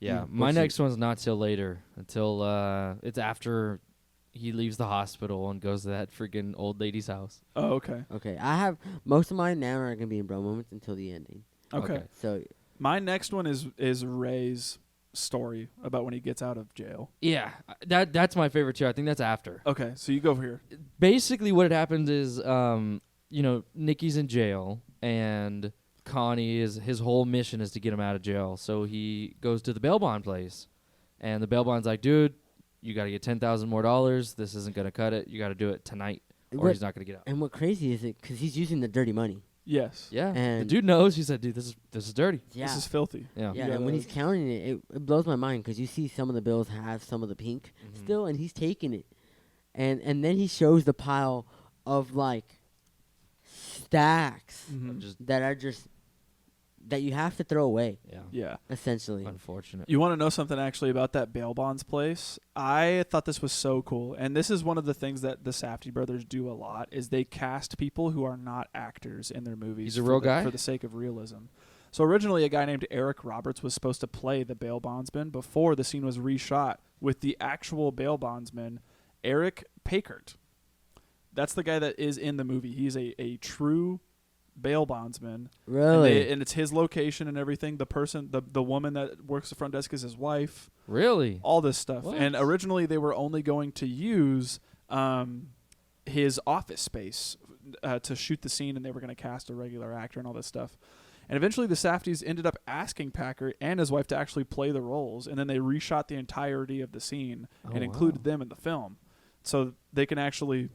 Yeah, my next one's not till later, until it's after he leaves the hospital and goes to that freaking old lady's house. Oh, okay. Okay, I have most of mine now are gonna be in bro moments until the ending. Okay. So my next one is Ray's story about when he gets out of jail. Yeah, that's my favorite too. I think that's after. Okay, so you go over here. Basically, what had happened is, Nicky's in jail, and Connie his whole mission is to get him out of jail. So he goes to the bail bond place, and the bail bond's like, dude, you got to get $10,000 more. This isn't gonna cut it. You got to do it tonight, or he's not gonna get out. And what crazy is it? Because he's using the dirty money. Yes. Yeah. And the dude knows. He said, dude, this is dirty. Yeah. This is filthy. Yeah. Yeah, and when he's counting it, it blows my mind because you see some of the bills have some of the pink still, and he's taking it, and then he shows the pile of like stacks that are just that you have to throw away. Yeah. Yeah. Essentially. Unfortunate. You want to know something actually about that bail bonds place? I thought this was so cool. And this is one of the things that the Safdie brothers do a lot is they cast people who are not actors in their movies. He's a real guy? For the sake of realism. So originally a guy named Eric Roberts was supposed to play the bail bondsman before the scene was reshot with the actual bail bondsman, Eric Pakert. That's the guy that is in the movie. He's a true bail bondsman. Really? And it's his location and everything. The person, the woman that works the front desk is his wife. Really? All this stuff. What? And originally they were only going to use his office space to shoot the scene, and they were going to cast a regular actor and all this stuff. And eventually the Safdies ended up asking Packer and his wife to actually play the roles, and then they reshot the entirety of the scene and included them in the film. So they can actually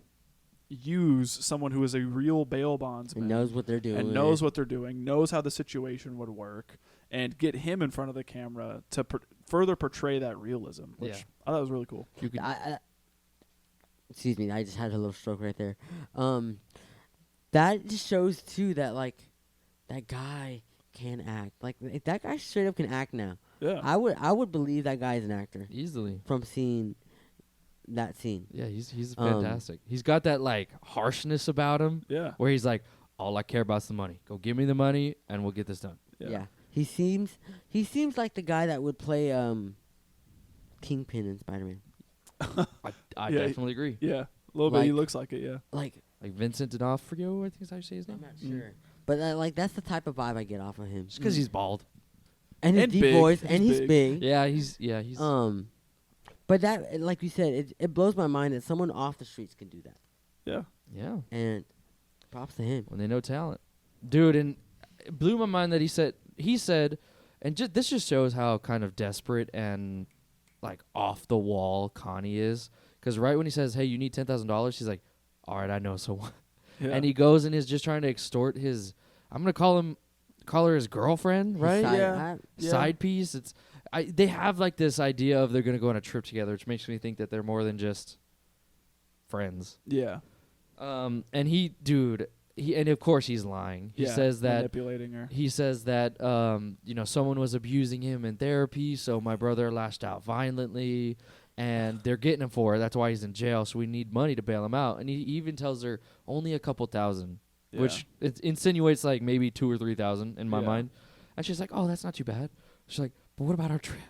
use someone who is a real bail bondsman and knows what they're doing. And knows what they're doing, knows how the situation would work, and get him in front of the camera to further portray that realism, which I thought was really cool. Excuse me, I just had a little stroke right there. That just shows, too, that, like, that guy can act. Like, that guy straight up can act now. Yeah. I would believe that guy is an actor Easily. from seeing that scene. Yeah, he's Um, fantastic. He's got that like harshness about him Yeah. where he's like, all I care about is the money. Go give me the money and we'll get this done. Yeah. He seems like the guy that would play Kingpin in Spider-Man. I Yeah, definitely agree. Yeah. A little bit. He Like- looks like it. Yeah. Like Like Vincent D'Onofrio, I think is how you say his I'm name. not sure, but like that's the type of vibe I get off of him. Just because he's bald. And his And deep big. voice, He's and he's big. big. Yeah, he's But that, like you said, it blows my mind that someone off the streets can do that. Yeah. yeah. And props to him. When they know talent, dude. And it blew my mind that he said, and this just shows how kind of desperate and like off the wall Connie is. Because right when he says, "Hey, you need $10,000," she's like, "All right, I know." So, Yeah. and he goes and is just trying to extort his. I'm gonna call her his girlfriend, His right? side- Yeah. Yeah. Side piece. They have like this idea of they're gonna go on a trip together, which makes me think that they're more than just friends. Yeah. And and of course he's lying. He Yeah, says that manipulating her. he says that someone was abusing him in therapy, so my brother lashed out violently, and they're getting him for it. That's why he's in jail. So we need money to bail him out. And he even tells her only a couple thousand, Yeah. which it insinuates like maybe 2,000 or 3,000 in my Yeah. mind. And she's like, "Oh, that's not too bad." She's like, "But what about our trip?"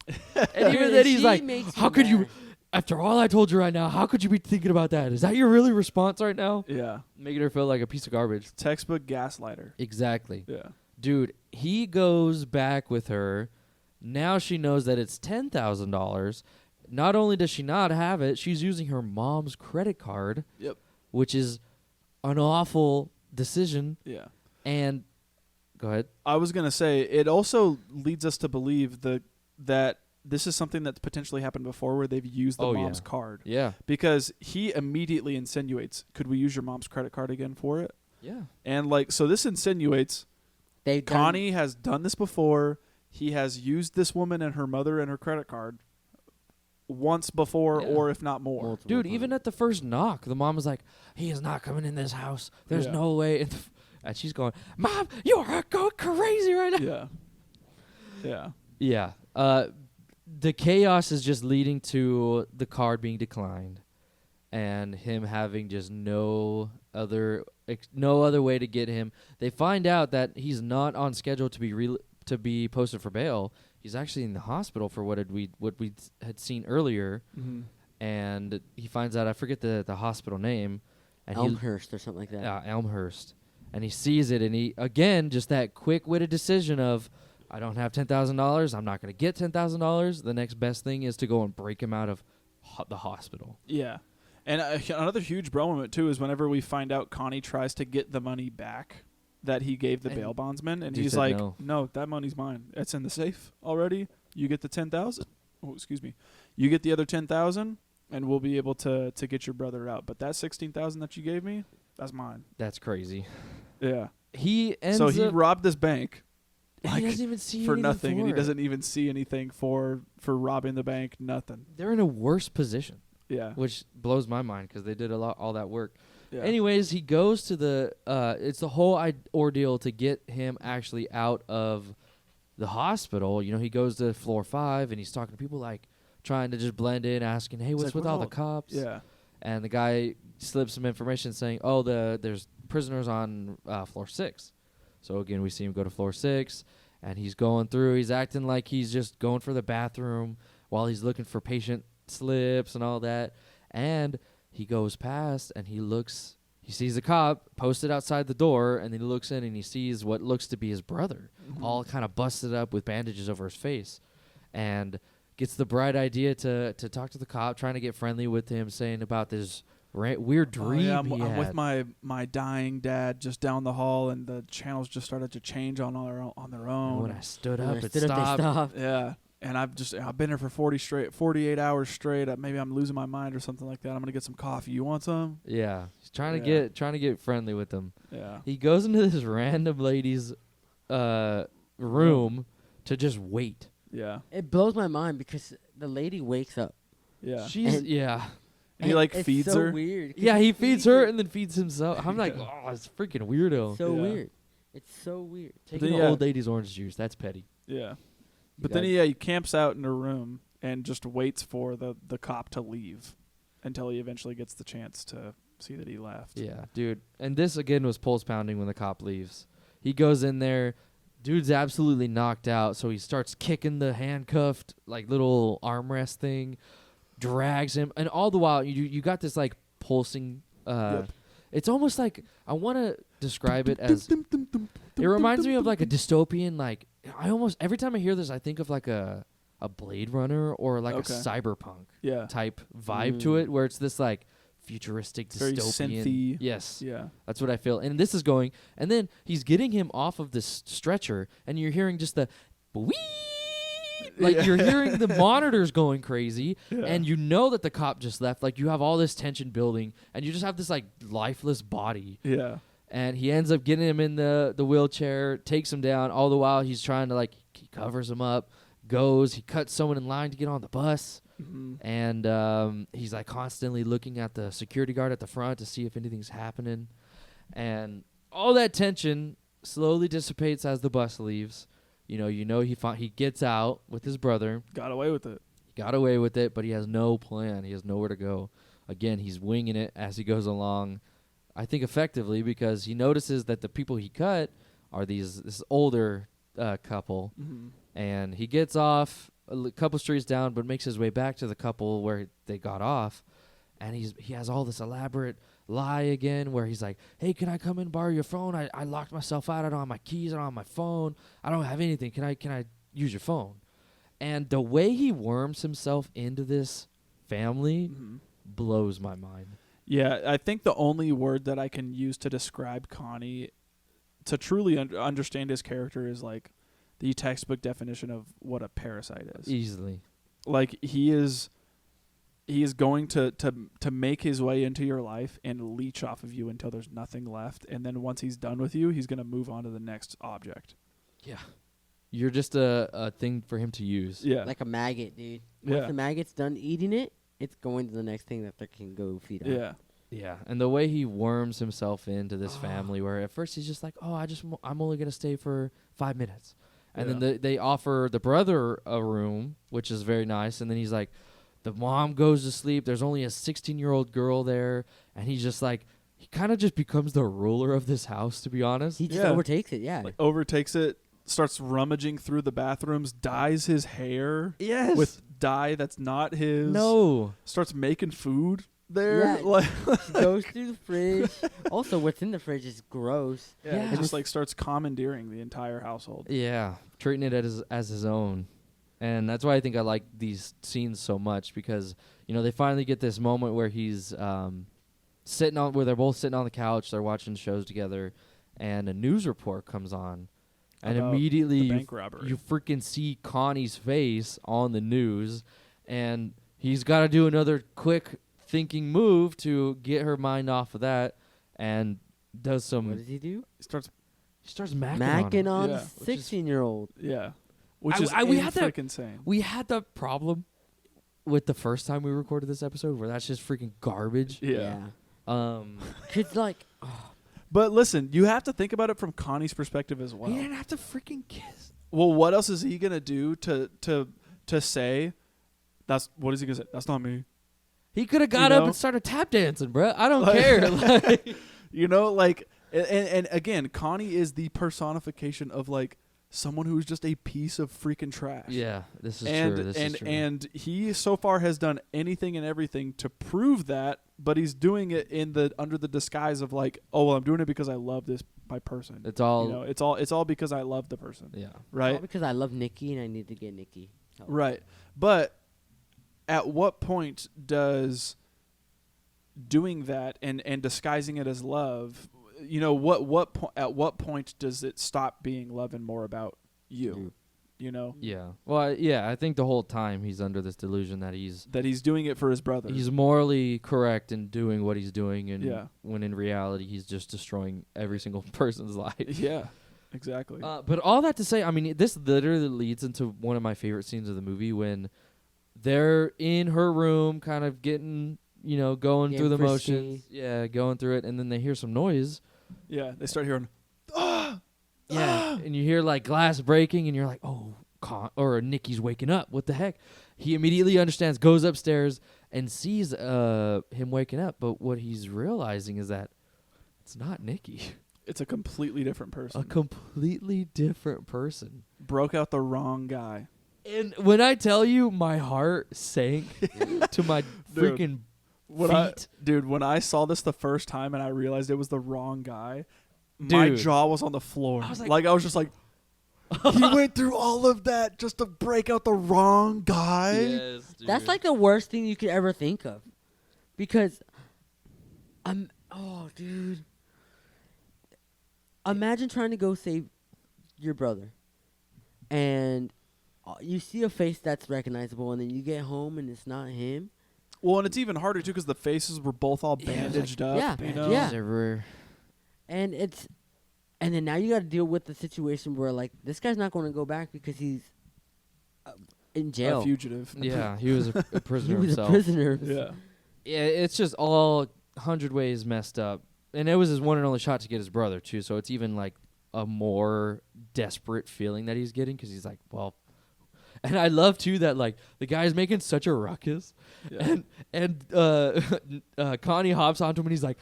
and Dude, even then he's she like, makes "How me could you?" mad. After all I told you right now, how could you be thinking about that? Is that your really response right now? Yeah. Making her feel like a piece of garbage. Textbook gaslighter. Exactly. Yeah. Dude, he goes back with her. Now she knows that it's $10,000. Not only does she not have it, she's using her mom's credit card. Yep. Which is an awful decision. Yeah. And go ahead. I was gonna say it also leads us to believe that this is something that's potentially happened before, where they've used the Oh, mom's yeah. card, Yeah. because he immediately insinuates, "Could we use your mom's credit card again for it?" Yeah. And so this insinuates They've done- Connie has done this before. He has used this woman and her mother and her credit card once before, Yeah. or if not more. multiple Dude, times. even at the first knock, the mom was like, "He is not coming in this house. There's Yeah. no way." And she's going, "Mom, you are going crazy right now." Yeah. Yeah. Yeah. The chaos is just leading to the card being declined, and him having just no other way to get him. They find out that he's not on schedule to be posted for bail. He's actually in the hospital for what we had seen earlier, Mm-hmm. and he finds out, I forget the hospital name, and Elmhurst or something like that. Elmhurst, and he sees it, and he again just that quick-witted decision of, I don't have $10,000. I'm not going to get $10,000. The next best thing is to go and break him out of the hospital. Yeah. And another huge bro moment, too, is whenever we find out Connie tries to get the money back that he gave the And bail bondsman, and dude he's said like, no. no, that money's mine. It's in the safe already. You get the 10,000. Oh, excuse me. You get the other 10,000, and we'll be able to get your brother out. But that 16,000 that you gave me, that's mine. That's crazy. Yeah. He ends So he up, robbed this bank and he doesn't even see for anything nothing, and he it. doesn't even see anything for robbing the bank. Nothing. They're in a worse position, Yeah. which blows my mind because they did all that work. Yeah. Anyways, he goes to it's the whole ordeal to get him actually out of the hospital. You know, he goes to floor 5 and he's talking to people, like trying to just blend in, asking, "Hey, It's what's like, with "Where's all the all-" cops?" Yeah. And the guy slips some information saying, "Oh, there's prisoners on floor 6." So again, we see him go to floor 6, and he's going through. He's acting like he's just going for the bathroom while he's looking for patient slips and all that. And he goes past, and he sees a cop posted outside the door, and then he looks in, and he sees what looks to be his brother, all kind of busted up with bandages over his face, and gets the bright idea to talk to the cop, trying to get friendly with him, saying about this weird dream yeah, he I'm had. with my dying dad just down the hall, and the channels just started to change on their And own. when I stood When up, I it stood up, they stopped. stopped. Yeah, and I've been here for 48 hours straight. Maybe I'm losing my mind or something like that. I'm gonna get some coffee. You want some? Yeah, he's trying Yeah. to get friendly with them. Yeah. He goes into this random lady's room to just wait. Yeah. It blows my mind because the lady wakes up. Yeah. She's And- yeah. And he like it's feeds so her. Weird. 'cause Yeah, he feeds her and then feeds himself. I'm like, Yeah. oh, it's freaking weirdo. So Yeah. weird. It's so weird. Taking Then, the yeah. old lady's orange juice, that's petty. Yeah. But then he camps out in a room and just waits for the cop to leave until he eventually gets the chance to see that he left. Yeah, dude. And this again was pulse pounding when the cop leaves. He goes in there, dude's absolutely knocked out, so he starts kicking the handcuffed like little armrest thing, drags him, and all the while you got this like pulsing. It's almost like I want to describe it as. It reminds me of like a dystopian. Like I almost every time I hear this, I think of like a Blade Runner or like a cyberpunk type vibe to it, where it's this like futuristic very dystopian. synthy. Yes. Yeah. That's what I feel. And this is going, and then he's getting him off of this stretcher, and you're hearing just the wee. Like you're hearing the monitors going crazy, and you know that the cop just left. Like you have all this tension building, and you just have this like lifeless body. Yeah. And he ends up getting him in the wheelchair, takes him down. All the while he's trying to like, he covers him up, he cuts someone in line to get on the bus. And he's like constantly looking at the security guard at the front to see if anything's happening. And all that tension slowly dissipates as the bus leaves. You know he gets out with his brother. Got away with it. But he has no plan. He has nowhere to go. Again, he's winging it as he goes along. I think effectively because he notices that the people he cut are this older couple. And he gets off a couple streets down, but makes his way back to the couple where they got off. And he has all this elaborate lie again where he's like, hey, can I come in and borrow your phone? I locked myself out. I don't have my keys. I don't have my phone. I don't have anything. Can I use your phone? And the way he worms himself into this family blows my mind. Yeah, I think the only word that I can use to describe Connie, to truly understand his character, is like the textbook definition of what a parasite is. Easily. Like he is going to make his way into your life and leech off of you until there's nothing left, and then once he's done with you, he's going to move on to the next object. Yeah. You're just a thing for him to use. Yeah. Like a maggot, dude. Once the maggot's done eating it, it's going to the next thing that they can go feed on. Yeah. Yeah, and the way he worms himself into this family, where at first he's just like, "Oh, I'm only gonna stay for 5 minutes," and then they offer the brother a room, which is very nice, and then he's like, the mom goes to sleep. There's only a 16-year-old girl there, and he's just like, he kind of just becomes the ruler of this house, to be honest. He just overtakes it, Like overtakes it, starts rummaging through the bathrooms, dyes his hair with dye that's not his. No. Starts making food there. Yeah, goes through the fridge. Also, what's in the fridge is gross. Yeah. He just like starts commandeering the entire household. Yeah, treating it as his own. And that's why I think I like these scenes so much, because, they finally get this moment where he's where they're both sitting on the couch, they're watching shows together, and a news report comes on. And about immediately the bank robbery. you freaking see Connie's face on the news, and he's got to do another quick thinking move to get her mind off of that, and does some. What does he do? He starts macking on Yeah. 16-year-old. Yeah. Which is insane. We had the problem with the first time we recorded this episode where that's just freaking garbage. Yeah. Kids like. But listen, you have to think about it from Connie's perspective as well. He didn't have to freaking kiss. Well, what else is he gonna do to say? What is he gonna say? That's not me. He could have got up and started tap dancing, bro. I don't care. And again, Connie is the personification of like someone who's just a piece of freaking trash. Yeah, this is true. This is true. And he so far has done anything and everything to prove that, but he's doing it under the disguise of like, oh well, I'm doing it because I love my person. It's all it's all because I love the person. Yeah. Right. All because I love Nikki and I need to get Nikki help. Right. But at what point does doing that and disguising it as love, at what point does it stop being love and more about you? Yeah. Well, I think the whole time he's under this delusion that he's doing it for his brother. He's morally correct in doing what he's doing, and when in reality he's just destroying every single person's life. Yeah. Exactly. But all that to say, I mean, this literally leads into one of my favorite scenes of the movie when they're in her room kind of getting, going through the motions. Yeah, going through it, and then they hear some noise. Yeah, they start hearing, and you hear like glass breaking, and you're like, oh, or Nikki's waking up. What the heck? He immediately understands, goes upstairs and sees him waking up. But what he's realizing is that it's not Nikki. It's a completely different person. A completely different person. Broke out the wrong guy. And when I tell you, my heart sank to my freaking feet. When I saw this the first time and I realized it was the wrong guy, my jaw was on the floor. I was just like, he went through all of that just to break out the wrong guy? Yes, dude. That's like the worst thing you could ever think of. Because oh, dude. Imagine trying to go save your brother. And you see a face that's recognizable, and then you get home and it's not him. Well, and it's even harder, too, because the faces were both all bandaged up. Yeah, you know? yeah. Everywhere. And then now you got to deal with the situation where, like, this guy's not going to go back because he's in jail. A fugitive. Yeah, he was a prisoner He was himself. a prisoner. Yeah. Yeah, it's just all 100 ways messed up. And it was his one and only shot to get his brother, too. So it's even, like, a more desperate feeling that he's getting because he's like, well. And I love, too, that, like, the guy's making such a ruckus. Yeah. And Connie hops onto him and he's like,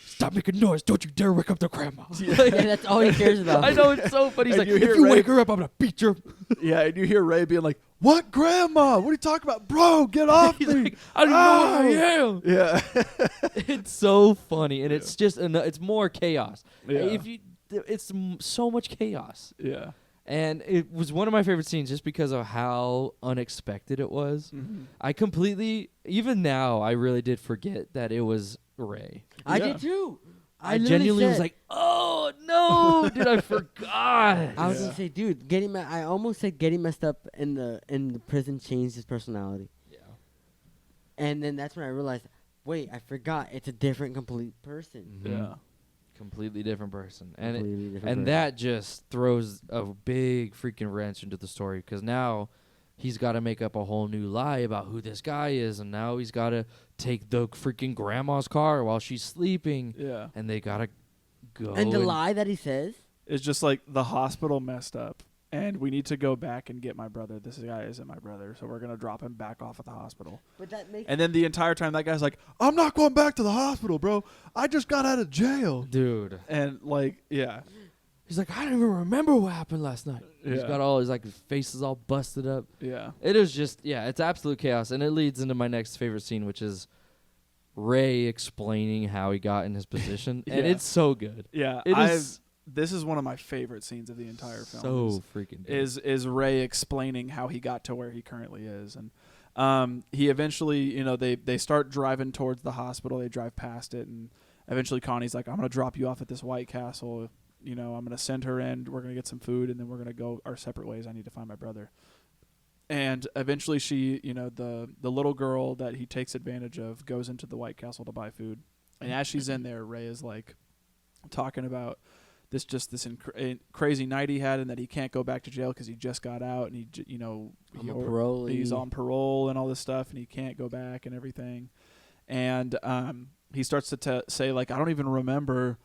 stop making noise. Don't you dare wake up the grandma. Yeah, that's all he cares about. I know, it's so funny. He's And like, you if hear you Ray- wake her up, I'm going to beat you. Yeah, and you hear Ray being like, what, grandma? What are you talking about? Bro, get off He's me. like, I don't know who I am. Yeah. It's so funny, and it's just it's more chaos. Yeah. It's so much chaos, Yeah. and it was one of my favorite scenes just because of how unexpected it was. Mm-hmm. I completely, even now, I really did forget that it was Ray. I Yeah. did too. I genuinely was like, oh no, dude, I forgot. I was gonna say, dude, I almost said getting messed up in the prison changed his personality. Yeah. And then that's when I realized, wait, I forgot. It's a different, complete person. Yeah. Completely different person, and Completely different and person. that just throws a big freaking wrench into the story because now he's got to make up a whole new lie about who this guy is, and now he's got to take the freaking grandma's car while she's sleeping, Yeah. and they gotta go. And the lie that he says, It's just like the hospital messed up, and we need to go back and get my brother. This guy isn't my brother, so we're going to drop him back off at the hospital. but that makes And then the entire time, that guy's like, I'm not going back to the hospital, bro. I just got out of jail. dude. And, like, yeah. He's like, I don't even remember what happened last night. He's Yeah. got all his his face is all busted up. Yeah. It is just, it's absolute chaos. And it leads into my next favorite scene, which is Ray explaining how he got in his position. And Yeah. it's so good. Yeah. It is This is one of my favorite scenes of the entire film. so freaking good. is Ray explaining how he got to where he currently is. And he eventually, they start driving towards the hospital. They drive past it. And eventually Connie's like, I'm going to drop you off at this White Castle. I'm going to send her in. We're going to get some food. And then we're going to go our separate ways. I need to find my brother. And eventually she, the little girl that he takes advantage of goes into the White Castle to buy food. And as she's in there, Ray is like talking about this crazy night he had and that he can't go back to jail because he just got out and he's on parole and all this stuff and he can't go back and everything. And he starts to say, like, I don't even remember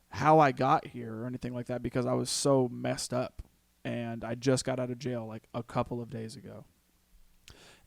how I got here or anything like that because I was so messed up. And I just got out of jail like a couple of days ago.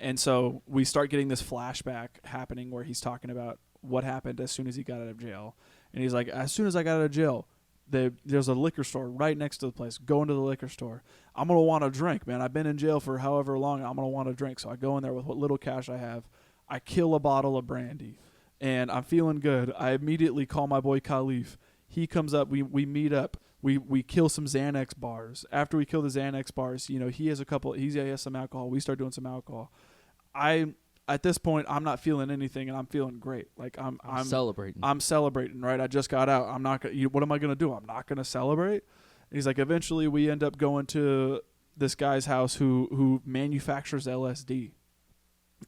And so we start getting this flashback happening where he's talking about what happened as soon as he got out of jail. And he's like, as soon as I got out of jail, there's a liquor store right next to the place. Go into the liquor store. I'm going to want a drink, man. I've been in jail for however long. I'm going to want a drink. So I go in there with what little cash I have. I kill a bottle of brandy. And I'm feeling good. I immediately call my boy Khalif. He comes up. We meet up. We kill some Xanax bars. After we kill the Xanax bars, he has some alcohol. We start doing some alcohol. At this point, I'm not feeling anything, and I'm feeling great. Like I'm celebrating. I'm celebrating, right? I just got out. I'm not gonna. What am I gonna do? I'm not gonna celebrate. And he's like, eventually, we end up going to this guy's house who manufactures LSD,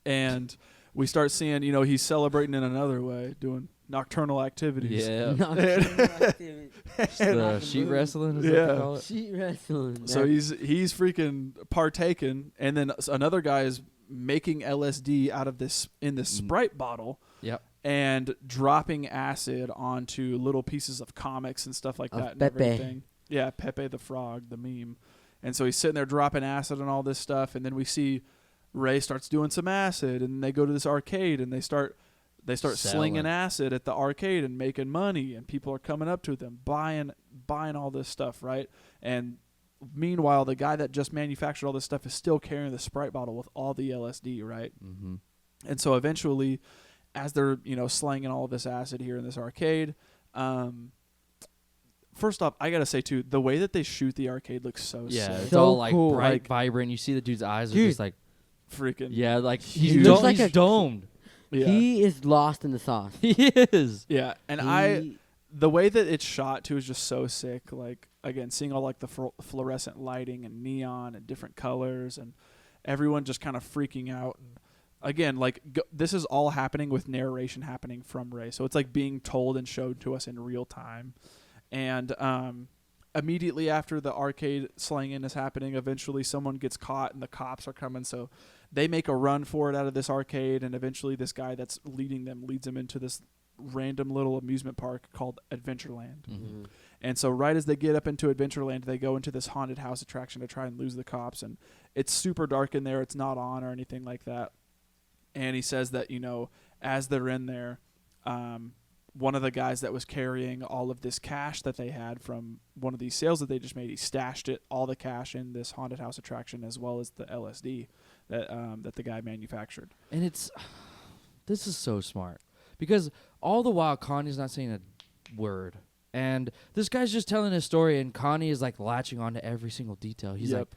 and we start seeing, he's celebrating in another way, doing nocturnal activities. Yeah. Just the sheet wrestling, is what Yeah. they call it? Sheet wrestling. So he's freaking partaking, and then another guy is making LSD out of this in this Sprite bottle. Yep. And dropping acid onto little pieces of comics and stuff like Of that. And Pepe. everything. Yeah, Pepe the Frog, the meme. And so he's sitting there dropping acid and all this stuff, and then we see Ray starts doing some acid, and they go to this arcade, and they start slinging acid at the arcade and making money, and people are coming up to them buying all this stuff, right? And meanwhile, the guy that just manufactured all this stuff is still carrying the Sprite bottle with all the LSD, right? Mm-hmm. And so eventually, as they're slinging all this acid here in this arcade, first off, I gotta say too, the way that they shoot the arcade looks so Yeah, sick. it's So all like cool. bright, Like- vibrant. You see the dude's eyes are Dude. just like, Freaking yeah, like Huge. he's, Looks like he's a- domed. yeah. He is lost in the sauce. He is. Yeah, and the way that it's shot too is just so sick. Like, again, seeing all like the fluorescent lighting and neon and different colors, and everyone just kind of freaking out. And again, like this is all happening with narration happening from Ray, so it's like being told and showed to us in real time. And immediately after the arcade slanging is happening, eventually someone gets caught and the cops are coming, so they make a run for it out of this arcade, and eventually this guy that's leading them leads them into this random little amusement park called Adventureland. Mm-hmm. And so right as they get up into Adventureland, they go into this haunted house attraction to try and lose the cops, and it's super dark in there. It's not on or anything like that. And he says that, as they're in there, one of the guys that was carrying all of this cash that they had from one of these sales that they just made, he stashed all the cash in this haunted house attraction, as well as the LSD that the guy manufactured. And this is so smart, because all the while Connie's not saying a word, and this guy's just telling his story, and Connie is like latching onto every single detail. He's like,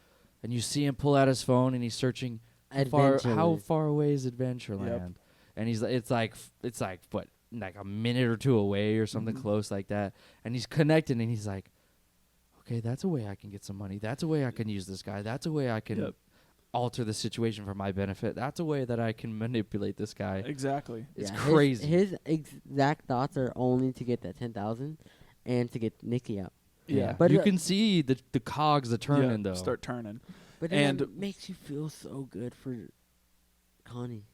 and you see him pull out his phone and he's searching how Adventureland. far away is Adventureland, and he's like, it's like what, like a minute or two away or something close like that, and he's connecting, and he's like, okay, that's a way I can get some money. That's a way I can use this guy. That's a way I can alter the situation for my benefit. That's a way that I can manipulate this guy. Exactly. It's Yeah, crazy. His exact thoughts are only to get that 10,000 and to get Nikki out. Yeah, But you can see the cogs are turning Yeah, though. start turning. But And- it makes you feel so good for Connie.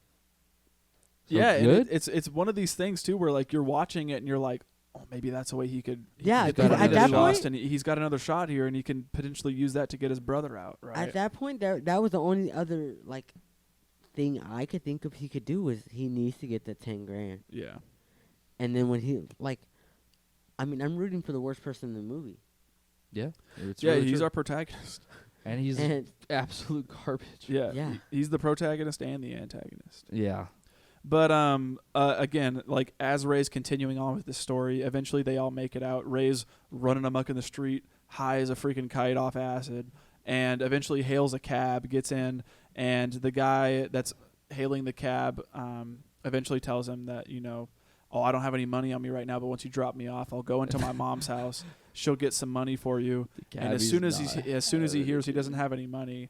So yeah, and good? it's one of these things too where like you're watching it and you're like, oh, maybe that's a way he could. Yeah, he's because got at another that shot, point- and he's got another shot here, and he can potentially use that to get his brother out. Right. At that point, that was the only other thing I could think of he could do was he needs to get the 10 grand. Yeah. And then when he I'm rooting for the worst person in the movie. Yeah, it's Yeah, really he's true. our protagonist. and he's And absolute garbage. Yeah. Yeah. He's the protagonist and the antagonist. Yeah, But again, like as Ray's continuing on with this story, eventually they all make it out. Ray's running amok in the street, high as a freaking kite off acid, and eventually hails a cab, gets in, and the guy that's hailing the cab eventually tells him that, oh, I don't have any money on me right now, but once you drop me off, I'll go into my mom's house. She'll get some money for you. And as soon as he hears he doesn't have any money,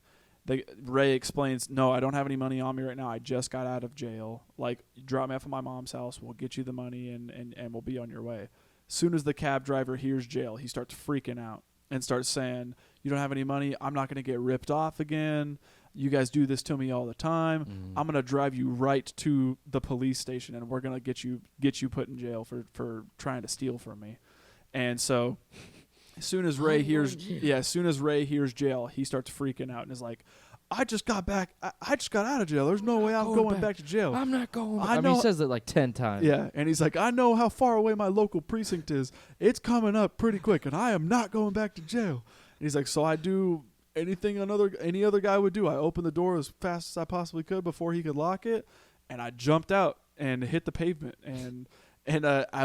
Ray explains, no, I don't have any money on me right now. I just got out of jail. Like, drop me off at my mom's house. We'll get you the money, and we'll be on your way. As soon as the cab driver hears jail, he starts freaking out and starts saying, you don't have any money? I'm not going to get ripped off again. You guys do this to me all the time. I'm going to drive you right to the police station, and we're going to get you put in jail for trying to steal from me. And so as soon as Ray hears jail, he starts freaking out and is like, I just got out of jail. There's no way I'm going back to jail. I'm not going. I I mean, know- he says it like 10 times. Yeah, and he's like, I know how far away my local precinct is. It's coming up pretty quick, and I am not going back to jail. And he's like, so I do anything any other guy would do. I opened the door as fast as I possibly could before he could lock it, and I jumped out and hit the pavement. And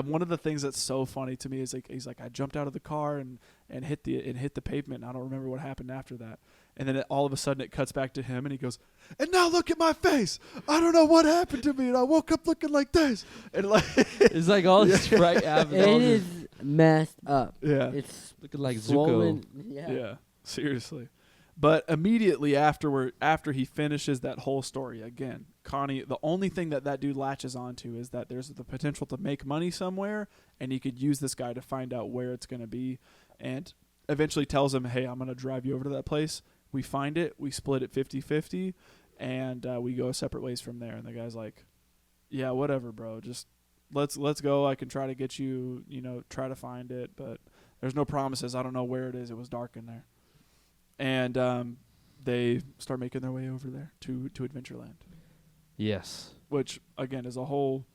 one of the things that's so funny to me is like he's like, I jumped out of the car and hit the pavement. And I don't remember what happened after that. And then all of a sudden it cuts back to him, and he goes, and now look at my face. I don't know what happened to me, and I woke up looking like this. And like, It's like all this right after. it is messed up. yeah, It's looking like swollen. Zuko. yeah, seriously. But immediately after he finishes that whole story, again, Connie, the only thing that dude latches onto is that there's the potential to make money somewhere, and he could use this guy to find out where it's going to be, and eventually tells him, hey, I'm going to drive you over to that place. We find it, we split it 50-50, and we go separate ways from there. And the guy's like, yeah, whatever, bro. Just let's go. I can try to get you, try to find it, but there's no promises. I don't know where it is. It was dark in there. And they start making their way over there to Adventureland, Yes. which again is a whole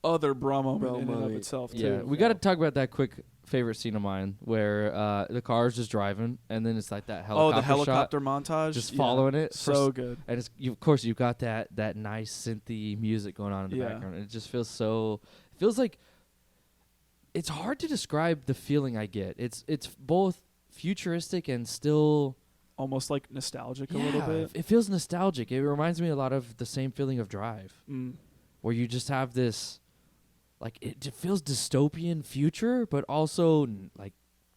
other bra moment Bro in and of moment. itself. Yeah, too. we got to talk about that quick favorite scene of mine where the car's just driving and then it's like that helicopter Oh, the shot, helicopter montage, just Yeah. following it. So good. And it's of course you've got that nice synthy music going on in the Yeah. background. It just feels so. It feels like it's hard to describe the feeling I get. It's both futuristic and still Almost like nostalgic a little bit. It feels nostalgic. It reminds me a lot of the same feeling of Drive, where you just have this, like it feels dystopian future, but also like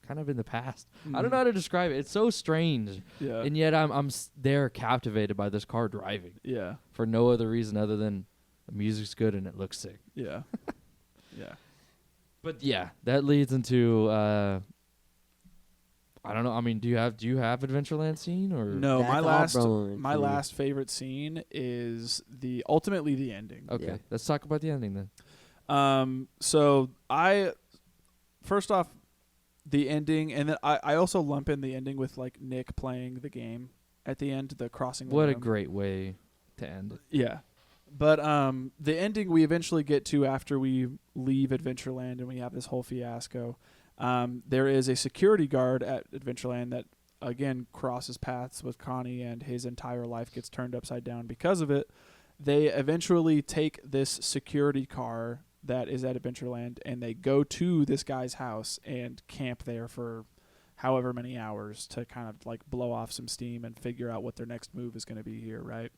kind of in the past. I don't know how to describe it. It's so strange, Yeah. and yet I'm there captivated by this car driving Yeah. for no other reason other than the music's good and it looks sick. Yeah. Yeah. But yeah, that leads into I don't know. I mean, do you have Adventureland scene or No, That's my all last bro moment my for me. last favorite scene is ultimately the ending. Okay, Yeah. let's talk about the ending then. So I first off the ending, and then I also lump in the ending with like Nick playing the game at the end, the crossing. What the a room. great way to end it. Yeah. But the ending we eventually get to after we leave Adventureland and we have this whole fiasco. There is a security guard at Adventureland that, again, crosses paths with Connie, and his entire life gets turned upside down because of it. They eventually take this security car that is at Adventureland, and they go to this guy's house and camp there for however many hours to kind of like blow off some steam and figure out what their next move is going to be here, right?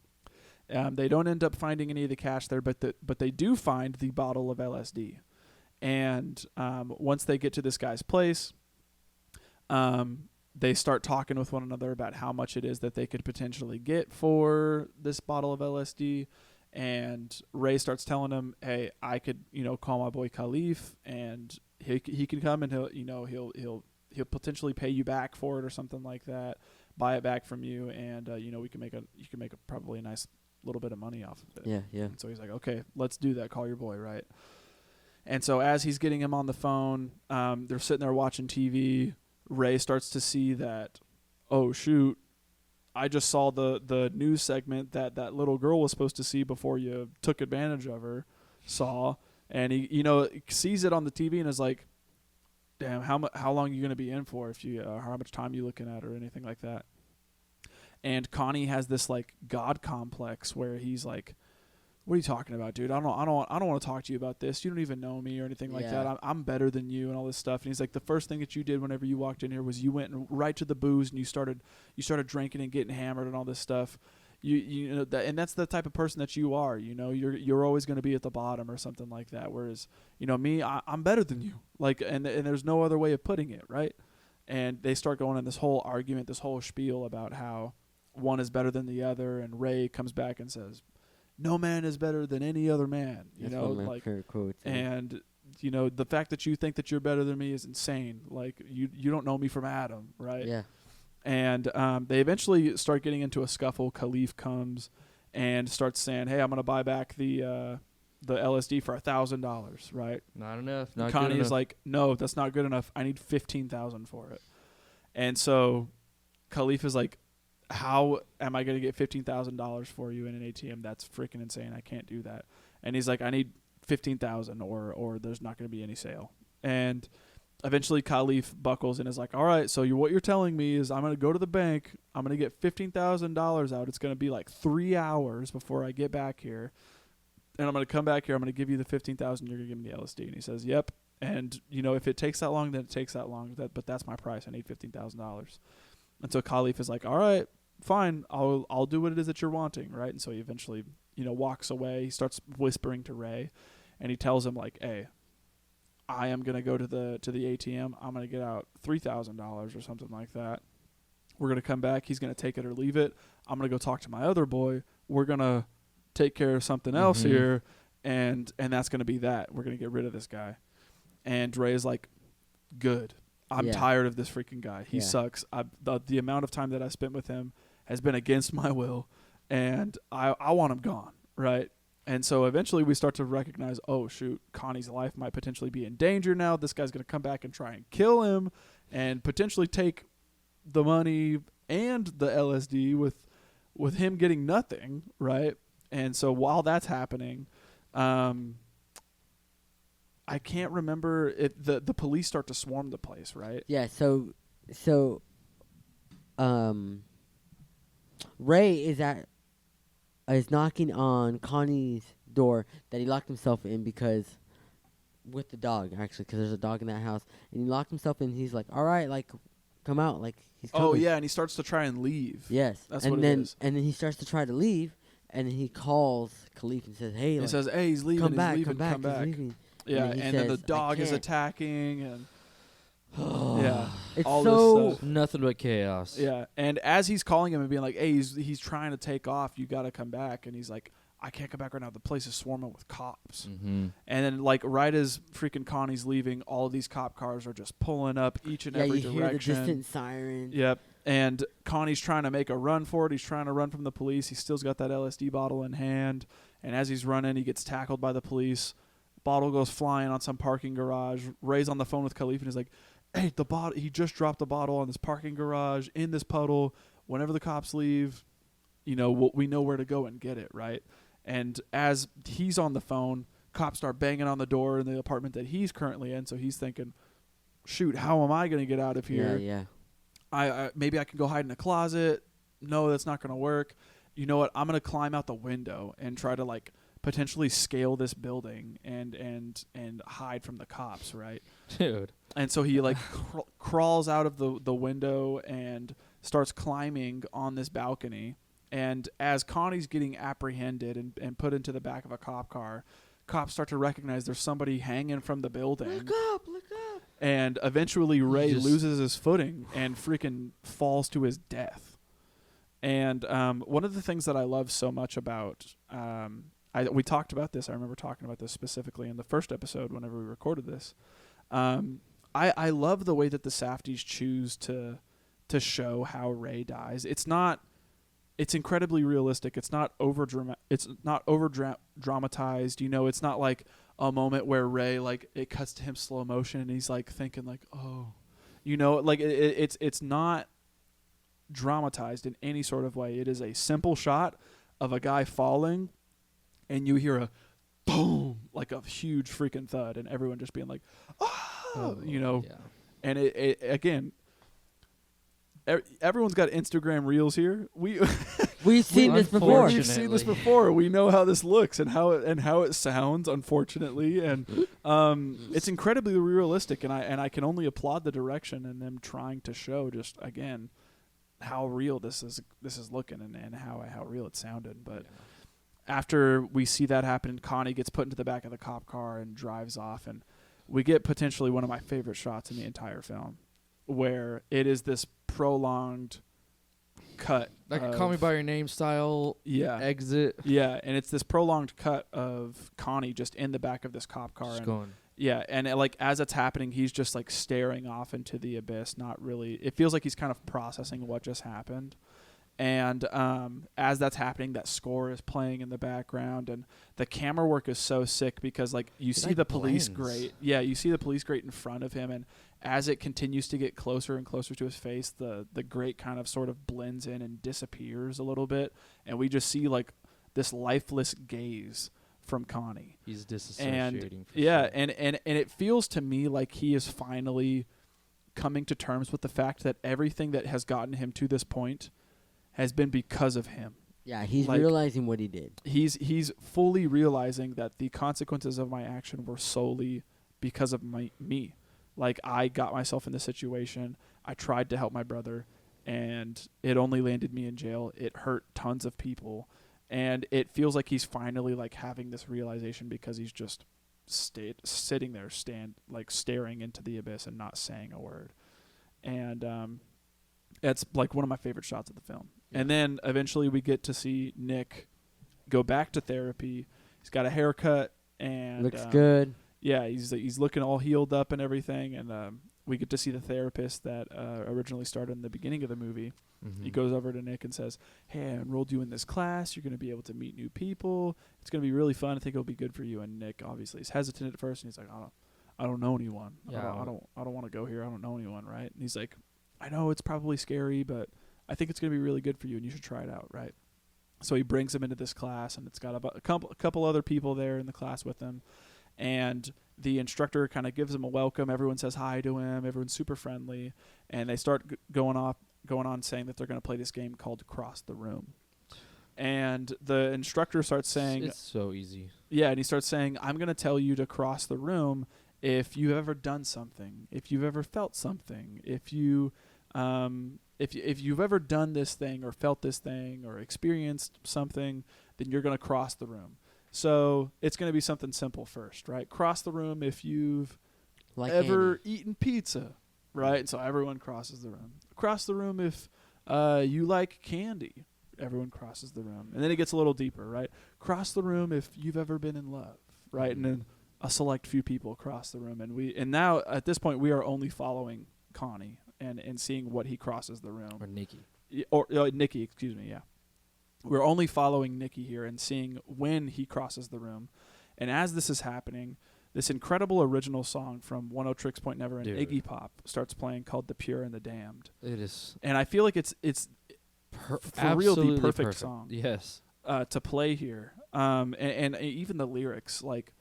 They don't end up finding any of the cash there, but they do find the bottle of LSD. And once they get to this guy's place, they start talking with one another about how much it is that they could potentially get for this bottle of LSD. And Ray starts telling him, "Hey, I could, call my boy Khalif, and he can come and he'll potentially pay you back for it or something like that, buy it back from you, and you can make a probably a nice little bit of money off of it." Yeah, yeah. And so he's like, "Okay, let's do that. Call your boy, right?" And so as he's getting him on the phone, they're sitting there watching TV. Ray starts to see that, oh shoot, I just saw the news segment that little girl was supposed to see before you took advantage of her, saw, and he sees it on the TV and is like, damn, how long are you gonna be in for if you how much time you looking at or anything like that. And Connie has this like God complex where he's like, "What are you talking about, dude? I don't want to talk to you about this. You don't even know me or anything like Yeah. that. I'm better than you and all this stuff." And he's like, "The first thing that you did whenever you walked in here was you went right to the booze and you started drinking and getting hammered and all this stuff. You know that, and that's the type of person that you are. You're always going to be at the bottom or something like that. Whereas me, I'm better than you. Like, and there's no other way of putting it, right?" And they start going in this whole argument, this whole spiel about how one is better than the other. And Ray comes back and says, "No man is better than any other man." That's one of my favorite quotes. Yeah. And the fact that you think that you're better than me is insane. Like you don't know me from Adam, right? Yeah. And they eventually start getting into a scuffle. Khalif comes and starts saying, "Hey, I'm gonna buy back the LSD for $1,000, right?" Not enough. Not Connie good is enough. like, "No, that's not good enough. I need $15,000 for it." And so Khalif is like, "How am I going to get $15,000 for you in an ATM? That's freaking insane. I can't do that." And he's like, "I need $15,000 or there's not going to be any sale." And eventually Khalif buckles and is like, "All right, so what you're telling me is I'm going to go to the bank. I'm going to get $15,000 out. It's going to be like 3 hours before I get back here. And I'm going to come back here. I'm going to give you the $15,000. You're going to give me the LSD." And he says, "Yep. And if it takes that long, then it takes that long. But that's my price. I need $15,000. And so Khalif is like, "All right, fine. I'll do what it is that you're wanting," right? And so he eventually, walks away. He starts whispering to Ray, and he tells him like, "Hey, I am gonna go to the ATM. I'm gonna get out $3,000 or something like that. We're gonna come back. He's gonna take it or leave it. I'm gonna go talk to my other boy. We're gonna take care of something else here, and that's gonna be that. We're gonna get rid of this guy." And Ray is like, "Good. I'm tired of this freaking guy. He sucks. The amount of time that I spent with him has been against my will, and I want him gone, right?" And so eventually we start to recognize, oh, shoot, Connie's life might potentially be in danger now. This guy's going to come back and try and kill him and potentially take the money and the LSD with him getting nothing, right? And so while that's happening, I can't remember it. The police start to swarm the place, right? Yeah. So Ray is knocking on Connie's door that he locked himself in because with the dog, actually, because there's a dog in that house, and he locked himself in. He's like, all right, like, come out, like, he's coming. Oh yeah, and he starts to try and leave. Yes. That's and what then, it is. And then he starts to try to leave, and then he calls Khalif and says, hey, He like, says, "Hey, he's leaving. come he's back, leaving. come back, he's leaving. Yeah, And then he and then the says, "I dog is can't." attacking, and yeah, It's all so this stuff. Nothing but chaos. Yeah, and as he's calling him and being like, "Hey, he's trying to take off. You got to come back," and he's like, "I can't come back right now. The place is swarming with cops." Mm-hmm. And then, like, right as freaking Connie's leaving, all of these cop cars are just pulling up each and yeah, every you direction. hear the distant siren. Yep. And Connie's trying to make a run for it. He's trying to run from the police. He's still's got that LSD bottle in hand. And as he's running, he gets tackled by the police. Bottle goes flying on some parking garage. Ray's on the phone with Khalif and he's like, "Hey, the bottle. He just dropped the bottle on this parking garage in this puddle. Whenever the cops leave, we know where to go and get it, right?" And as he's on the phone, cops start banging on the door in the apartment that he's currently in. So he's thinking, "Shoot, how am I going to get out of here?" Yeah. I maybe I can go hide in a closet. No, that's not going to work. You know what? I'm going to climb out the window and try to, like, potentially scale this building and hide from the cops, right? Dude. And so he, like, crawls out of the window and starts climbing on this balcony. And as Connie's getting apprehended and put into the back of a cop car, cops start to recognize there's somebody hanging from the building. Look up. And eventually Ray loses his footing and freaking falls to his death. And one of the things that I love so much about we talked about this. I remember talking about this specifically in the first episode whenever we recorded this. I love the way that the Safdies choose to show how Ray dies. It's incredibly realistic. It's not over dramatized. It's not like a moment where Ray, like, it cuts to him slow motion and he's like thinking like, oh, like it's not dramatized in any sort of way. It is a simple shot of a guy falling and you hear a boom, like a huge freaking thud, and everyone just being like, oh, Yeah. And it again, everyone's got Instagram reels here. We've seen this before. We've seen this before. We know how this looks and how it sounds, unfortunately, and it's incredibly realistic. And I can only applaud the direction and them trying to show just again how real this is looking and how real it sounded. But after we see that happen, Connie gets put into the back of the cop car and drives off, and we get potentially one of my favorite shots in the entire film, where it is this prolonged cut, Like a Call Me By Your Name style exit. Yeah, and it's this prolonged cut of Connie just in the back of this cop car. Just and going. yeah, and like as it's happening, he's just like staring off into the abyss, not really. It feels like he's kind of processing what just happened. And as that's happening, that score is playing in the background, and the camera work is so sick because like you see the police grate. Yeah, you see the police grate in front of him, and as it continues to get closer and closer to his face, the grate kind of sort of blends in and disappears a little bit, and we just see like this lifeless gaze from Connie. He's disassociating. And for yeah, sure. and it feels to me like he is finally coming to terms with the fact that everything that has gotten him to this point has been because of him. Yeah, he's Like, realizing what he did. He's fully realizing that the consequences of my action were solely because of me. Like, I got myself in this situation. I tried to help my brother, and it only landed me in jail. It hurt tons of people, and it feels like he's finally like having this realization because he's just sitting there, staring into the abyss and not saying a word. And it's like one of my favorite shots of the film. And then eventually we get to see Nick go back to therapy. He's got a haircut and Looks good. Yeah, he's looking all healed up and everything. And we get to see the therapist that originally started in the beginning of the movie. Mm-hmm. He goes over to Nick and says, "Hey, I enrolled you in this class. You're going to be able to meet new people. It's going to be really fun. I think it'll be good for you." And Nick obviously is hesitant at first, and he's like, "I don't know anyone. Yeah. I don't want to go here. I don't know anyone, right?" And he's like, "I know it's probably scary, but I think it's going to be really good for you, and you should try it out, right? So he brings him into this class, and it's got about a couple other people there in the class with him, and the instructor kind of gives him a welcome. Everyone says hi to him. Everyone's super friendly, and they start going on saying that they're going to play this game called Cross the Room. And the instructor starts saying, It's so easy. yeah, and he starts saying, I'm going to tell you to cross the room if you've ever done something, if you've ever felt something, if you've ever done this thing or felt this thing or experienced something, then you're going to cross the room. So it's going to be something simple first, right? Cross the room if you've ever eaten pizza, right? And so everyone crosses the room. Cross the room if you like candy. Everyone crosses the room. And then it gets a little deeper, right? Cross the room if you've ever been in love, right? And then a select few people cross the room. And now at this point we are only following Connie and seeing what he crosses the room. Or Nikki. Or Nikki, excuse me, yeah. We're only following Nikki here and seeing when he crosses the room. And as this is happening, this incredible original song from 1-0 Point Never and Iggy Pop starts playing called The Pure and the Damned. It is. And I feel like it's for real the perfect song Yes. to play here. And even the lyrics, like,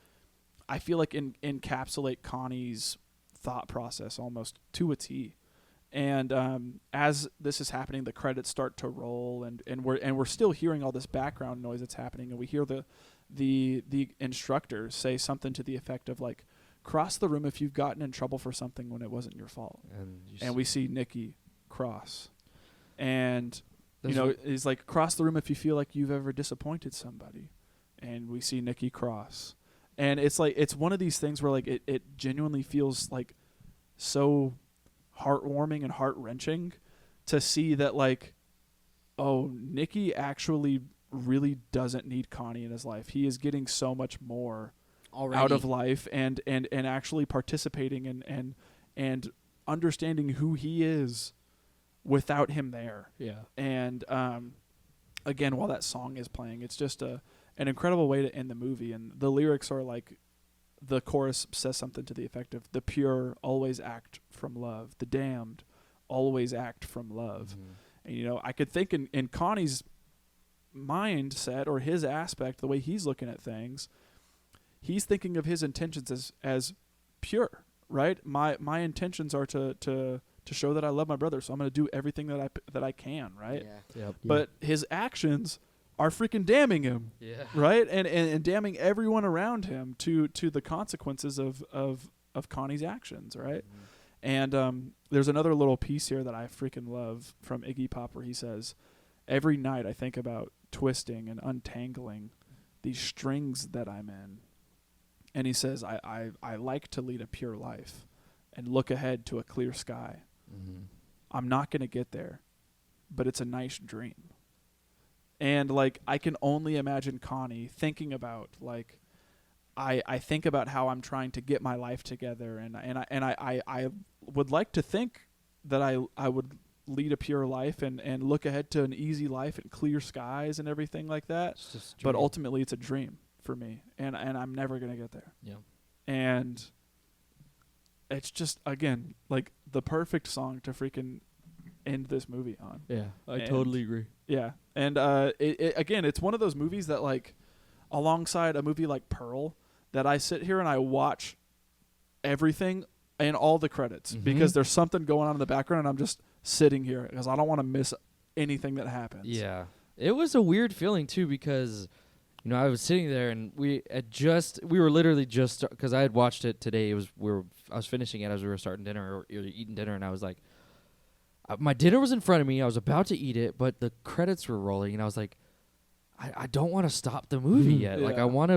I feel like encapsulate Connie's thought process almost to a T. And as this is happening, the credits start to roll, and we're still hearing all this background noise that's happening, and we hear the instructor say something to the effect of like, cross the room if you've gotten in trouble for something when it wasn't your fault. And we see Nikki cross, and he's like, cross the room if you feel like you've ever disappointed somebody, and we see Nikki cross. And it's like, it's one of these things where like it genuinely feels like so heartwarming and heart-wrenching to see that, like, oh, Nikki actually really doesn't need Connie in his life. He is getting so much more Already. out of life and actually participating and understanding who he is without him there. Yeah. And again, while that song is playing, it's just an incredible way to end the movie. And the lyrics are like, the chorus says something to the effect of, the pure always act from love, the damned always act from love. Mm-hmm. And I could think in Connie's mindset or his aspect, the way he's looking at things, he's thinking of his intentions as pure, right? My intentions are to show that I love my brother, so I'm going to do everything that I can, right? Yeah. Yep. But his actions are freaking damning him, Yeah. right? And damning everyone around him to the consequences of Connie's actions, right? Mm-hmm. And there's another little piece here that I freaking love from Iggy Pop where he says, every night I think about twisting and untangling these strings that I'm in. And he says, I like to lead a pure life and look ahead to a clear sky. Mm-hmm. I'm not going to get there, but it's a nice dream. And like, I can only imagine Connie thinking about, like, I think about how I'm trying to get my life together, and I would like to think that I would lead a pure life and look ahead to an easy life and clear skies and everything like that. But ultimately, it's a dream for me, and I'm never gonna get there. Yeah. And it's just, again, like the perfect song to freaking end this movie on. Yeah, I totally agree. Yeah, and again, it's one of those movies that, like, alongside a movie like Pearl, that I sit here and I watch everything and all the credits because there's something going on in the background, and I'm just sitting here because I don't want to miss anything that happens. Yeah, it was a weird feeling too because, I was sitting there and we were literally just, because I had watched it today. I was finishing it as we were starting dinner or eating dinner, and I was like, my dinner was in front of me. I was about to eat it, but the credits were rolling, and I was like, I don't want to stop the movie yet. Yeah. Like, I want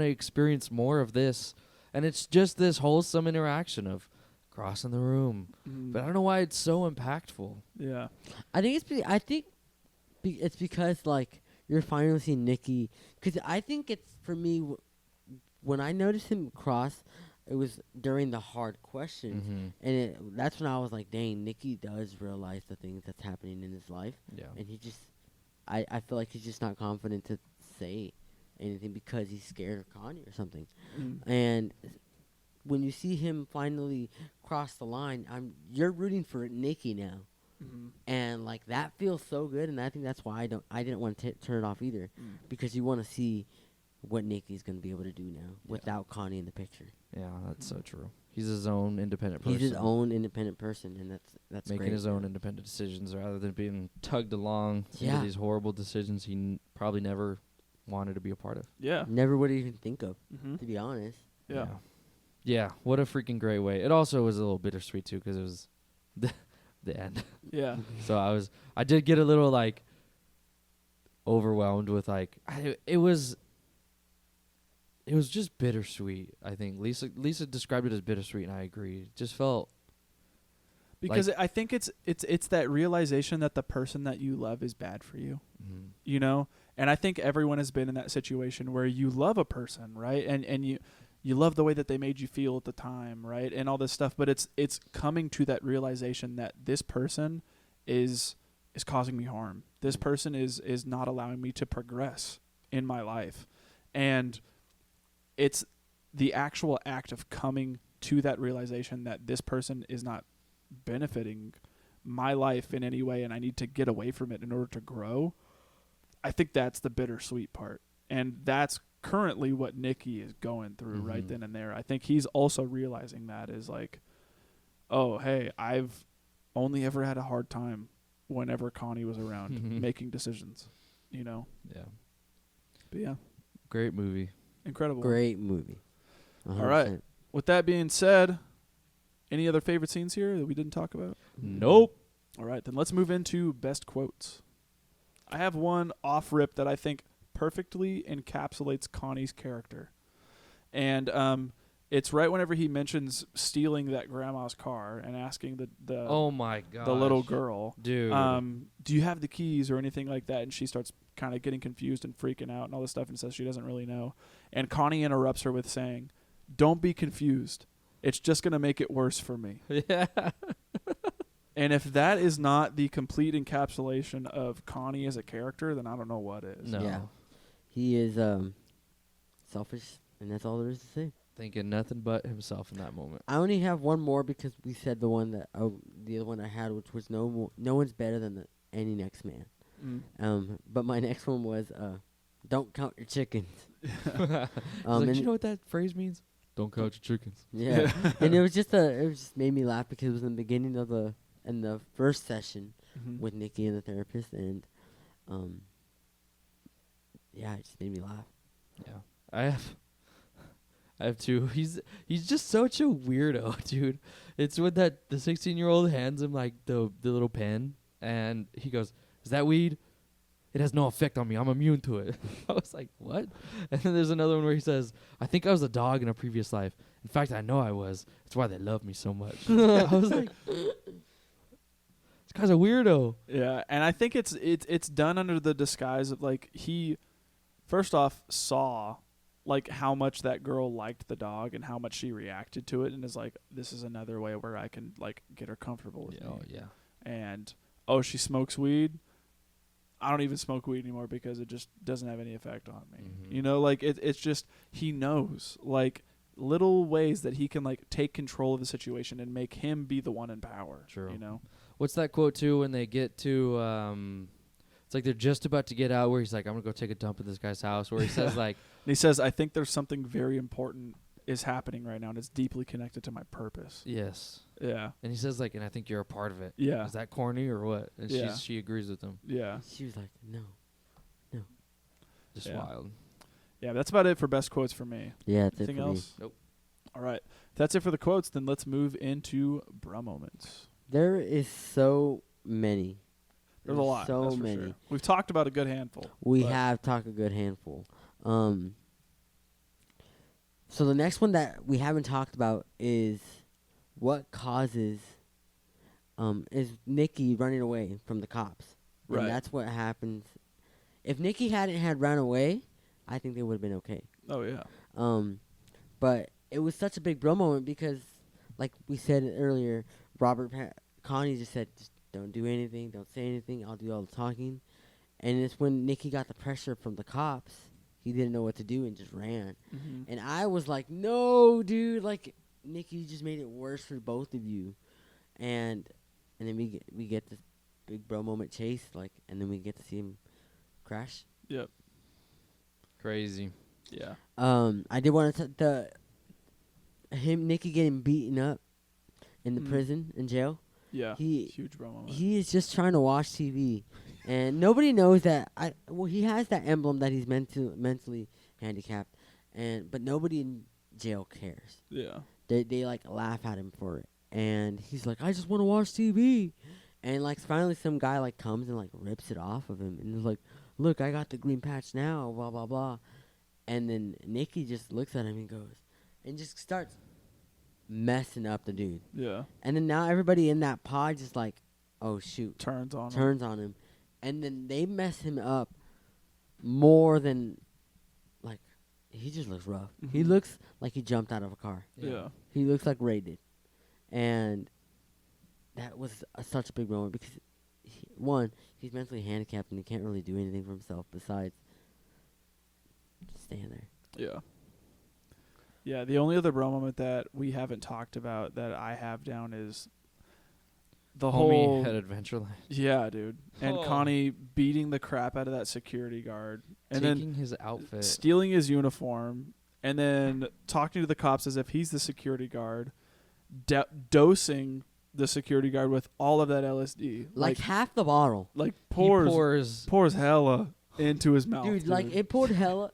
to experience more of this, and it's just this wholesome interaction of crossing the room. But I don't know why it's so impactful. Yeah, I think it's because, like, you're finally seeing Nikki. Because I think it's, for me, when I noticed him cross, it was during the hard questions, and that's when I was like, dang, Nikki does realize the things that's happening in his life. Yeah. And he just, I feel like he's just not confident to say anything because he's scared of Connie or something. And when you see him finally cross the line, you're rooting for Nikki now. and like that feels so good. And I think that's why I didn't want to turn it off either, because you want to see what Nikki's gonna be able to do now without Connie in the picture. Yeah, that's so true. He's his own independent person. He's his own independent person, and that's making great. his own independent decisions rather than being tugged along into these horrible decisions he probably never wanted to be a part of. Yeah. Never would even think of, to be honest. Yeah. Yeah, what a freaking great way. It also was a little bittersweet too because it was the end. Yeah. So I did get a little like overwhelmed with like it was just bittersweet. I think Lisa described it as bittersweet, and I agree. It just felt because I think it's that realization that the person that you love is bad for you. You know, and I think everyone has been in that situation where you love a person, right? And you love the way that they made you feel at the time, right? And all this stuff, but it's coming to that realization that this person is causing me harm. This person is not allowing me to progress in my life. And it's the actual act of coming to that realization that this person is not benefiting my life in any way and I need to get away from it in order to grow. I think that's the bittersweet part. And that's currently what Nikki is going through right then and there. I think he's also realizing that is like, oh, hey, I've only ever had a hard time whenever Connie was around making decisions, you know? Yeah. But yeah. Great movie. Incredible. Great movie. 100%. All right. With that being said, any other favorite scenes here that we didn't talk about? Nope. All right, then let's move into best quotes. I have one off rip that I think perfectly encapsulates Connie's character. And it's right whenever he mentions stealing that grandma's car and asking the Oh my god. the little girl, dude, do you have the keys or anything like that? And she starts kind of getting confused and freaking out and all this stuff and says she doesn't really know. And Connie interrupts her with saying, "Don't be confused. It's just going to make it worse for me." Yeah. And if that is not the complete encapsulation of Connie as a character, then I don't know what is. No. Yeah. He is selfish, and that's all there is to say. Thinking nothing but himself in that moment. I only have one more because we said the other one I had, which was no one's better than any next man. But my next one was don't count your chickens. Like, you know what that phrase means? Don't count your chickens. Yeah. And it just made me laugh because it was in the beginning of the first session with Nikki and the therapist, and yeah, it just made me laugh. Yeah. I have two. He's just such a weirdo, dude. It's when the 16-year-old hands him like the little pen and he goes, "Is that weed? It has no effect on me. I'm immune to it." I was like, "What?" And then there's another one where he says, "I think I was a dog in a previous life. In fact, I know I was. That's why they love me so much." I was like, "This guy's a weirdo." Yeah, and I think it's done under the disguise of like he first off saw like how much that girl liked the dog and how much she reacted to it and is like, this is another way where I can like get her comfortable with me. Oh yeah. And she smokes weed. I don't even smoke weed anymore because it just doesn't have any effect on me. You know, like it's just he knows like little ways that he can like take control of the situation and make him be the one in power. True. You know. What's that quote too when they get to it's like they're just about to get out where he's like, "I'm gonna go take a dump at this guy's house," where he says like and he says, "I think there's something very important is happening right now and it's deeply connected to my purpose." Yes. Yeah. And he says like, "And I think you're a part of it." Yeah. Is that corny or what? And Yeah. she agrees with him. Yeah. She was like, no. Just Yeah. wild. Yeah, that's about it for best quotes for me. Yeah, that's Anything it for else? Nope. All right. If that's it for the quotes, then let's move into bruh moments. There is so many. There's a lot. So that's for many. Sure. We've talked about a good handful. We but have talked a good handful. So the next one that we haven't talked about is what causes is Nikki running away from the cops. Right. And that's what happens. If Nikki hadn't had run away, I think they would have been okay. Oh yeah. But it was such a big bro moment because, like we said earlier, Connie just said, just don't do anything, don't say anything, I'll do all the talking. And it's when Nikki got the pressure from the cops, he didn't know what to do and just ran. And I was like, no, dude, like, Nikki just made it worse for both of you. And then we get big bro moment chase, like, and then we get to see him crash. Yep. Crazy. Yeah. I did want to Nicky getting beaten up in the prison in jail. Yeah. He Huge bro moment. He is just trying to watch TV, and nobody knows that. He has that emblem that he's mentally handicapped, but nobody in jail cares. Yeah. They like laugh at him for it, and he's like, I just want to watch TV, and like finally some guy like comes and like rips it off of him, and is like, look, I got the green patch now, blah blah blah, and then Nicky just looks at him and goes, and just starts messing up the dude. Yeah. And then now everybody in that pod just like, oh shoot, Turns on him, and then they mess him up more than like he just looks rough. He looks like he jumped out of a car. Yeah. He looks like Ray did, and that was such a big moment because he's mentally handicapped and he can't really do anything for himself besides just stand there. Yeah. Yeah, the only other bro moment that we haven't talked about that I have down is the Homie whole at Adventureland. Yeah, dude. And Oh. Connie beating the crap out of that security guard and Taking then his outfit. stealing his uniform and then talking to the cops as if he's the security guard, dosing the security guard with all of that LSD. Like half the bottle. Like He pours hella into his mouth. Dude, like it poured hella.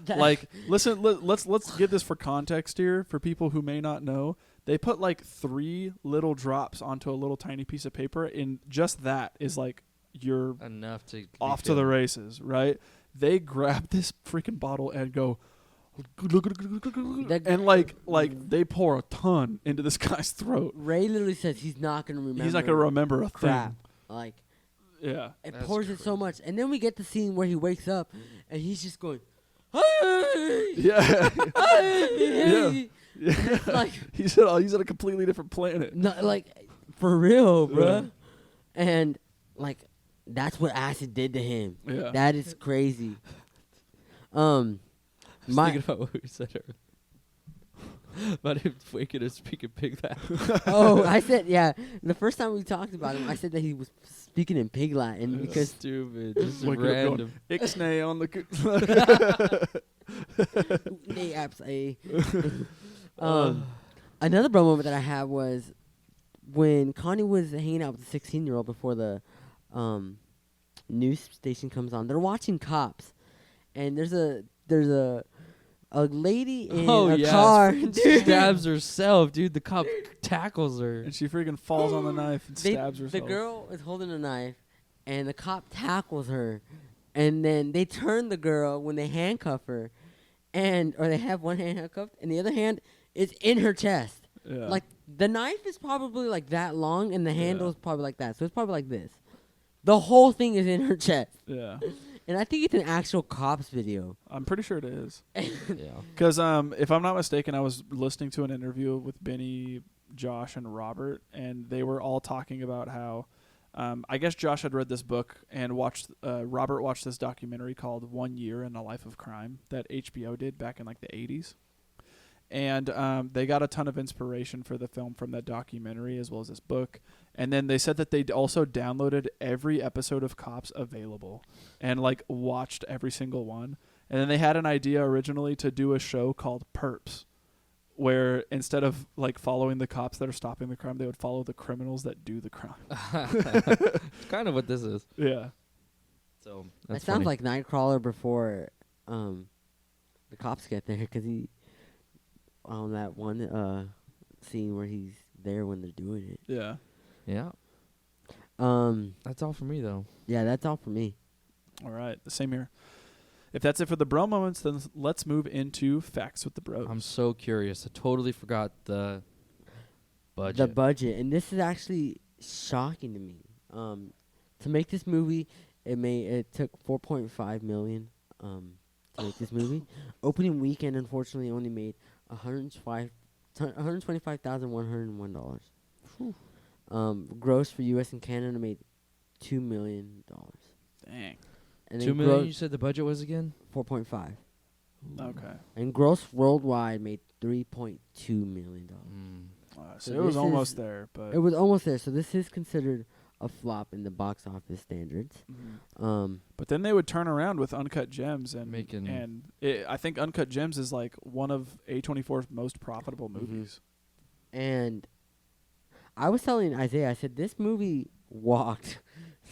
Like, listen, let's get this for context here for people who may not know. They put like 3 little drops onto a little tiny piece of paper, and just that is like you're enough to be off to the feeling- races, right? They grab this freaking bottle and go, and like they pour a ton into this guy's throat. Ray literally says he's not gonna remember. He's not gonna remember a crap. thing. Like Yeah, it That's pours it so much, and then we get the scene where he wakes up, and he's just going, hey, yeah, hey. yeah. It's like he's at a completely different planet. not like for real, bruh. And like that's what acid did to him. Yeah. That is crazy. I was thinking about what we said earlier. About him waking and speaking pig Latin. Oh, I said the first time we talked about him, I said that he was speaking in pig Latin because Stupid. Just Waking up going, random. Ixnay on the. they apps a. Another bro moment that I had was when Connie was hanging out with the 16-year-old before the news station comes on. They're watching Cops, and there's a lady in a car. Dude. Stabs herself, dude. The cop tackles her. And she freaking falls on the knife and stabs herself. The girl is holding a knife, and the cop tackles her, and then they turn the girl when they handcuff her, or they have one hand handcuffed, and the other hand is in her chest. Yeah. Like the knife is probably like that long, and the handle is probably like that, so it's probably like this. The whole thing is in her chest, Yeah. and I think it's an actual Cops video. I'm pretty sure it is. Yeah. Because if I'm not mistaken, I was listening to an interview with Benny, Josh, and Robert, and they were all talking about how I guess Josh had read this book and Robert watched this documentary called 1 Year in the Life of Crime that HBO did back in like the 80s. And they got a ton of inspiration for the film from that documentary as well as this book. And then they said that they also downloaded every episode of Cops available and like watched every single one. And then they had an idea originally to do a show called Perps, where instead of like following the cops that are stopping the crime, they would follow the criminals that do the crime. It's kind of what this is. Yeah. So That that's sounds funny. like Nightcrawler before the cops get there, because he on that one scene where he's there when they're doing it. Yeah. Yeah. That's all for me though. Yeah, that's all for me. All right. The same here. If that's it for the bro moments, then let's move into facts with the bros. I'm so curious. I totally forgot the budget. The budget, and this is actually shocking to me. To make this movie, it took $4.5 million to make this movie. Opening weekend, unfortunately, only made $125,101. Gross for U.S. and Canada made $2 million. Dang. And 2 then million. gross You said the budget was again? 4.5. Okay. And gross worldwide made $3.2 million. So So it was this almost is- there, but It was almost there. So this is considered a flop in the box office standards. But then they would turn around with Uncut Gems I think Uncut Gems is like one of A24's most profitable movies. And I was telling Isaiah, I said this movie walked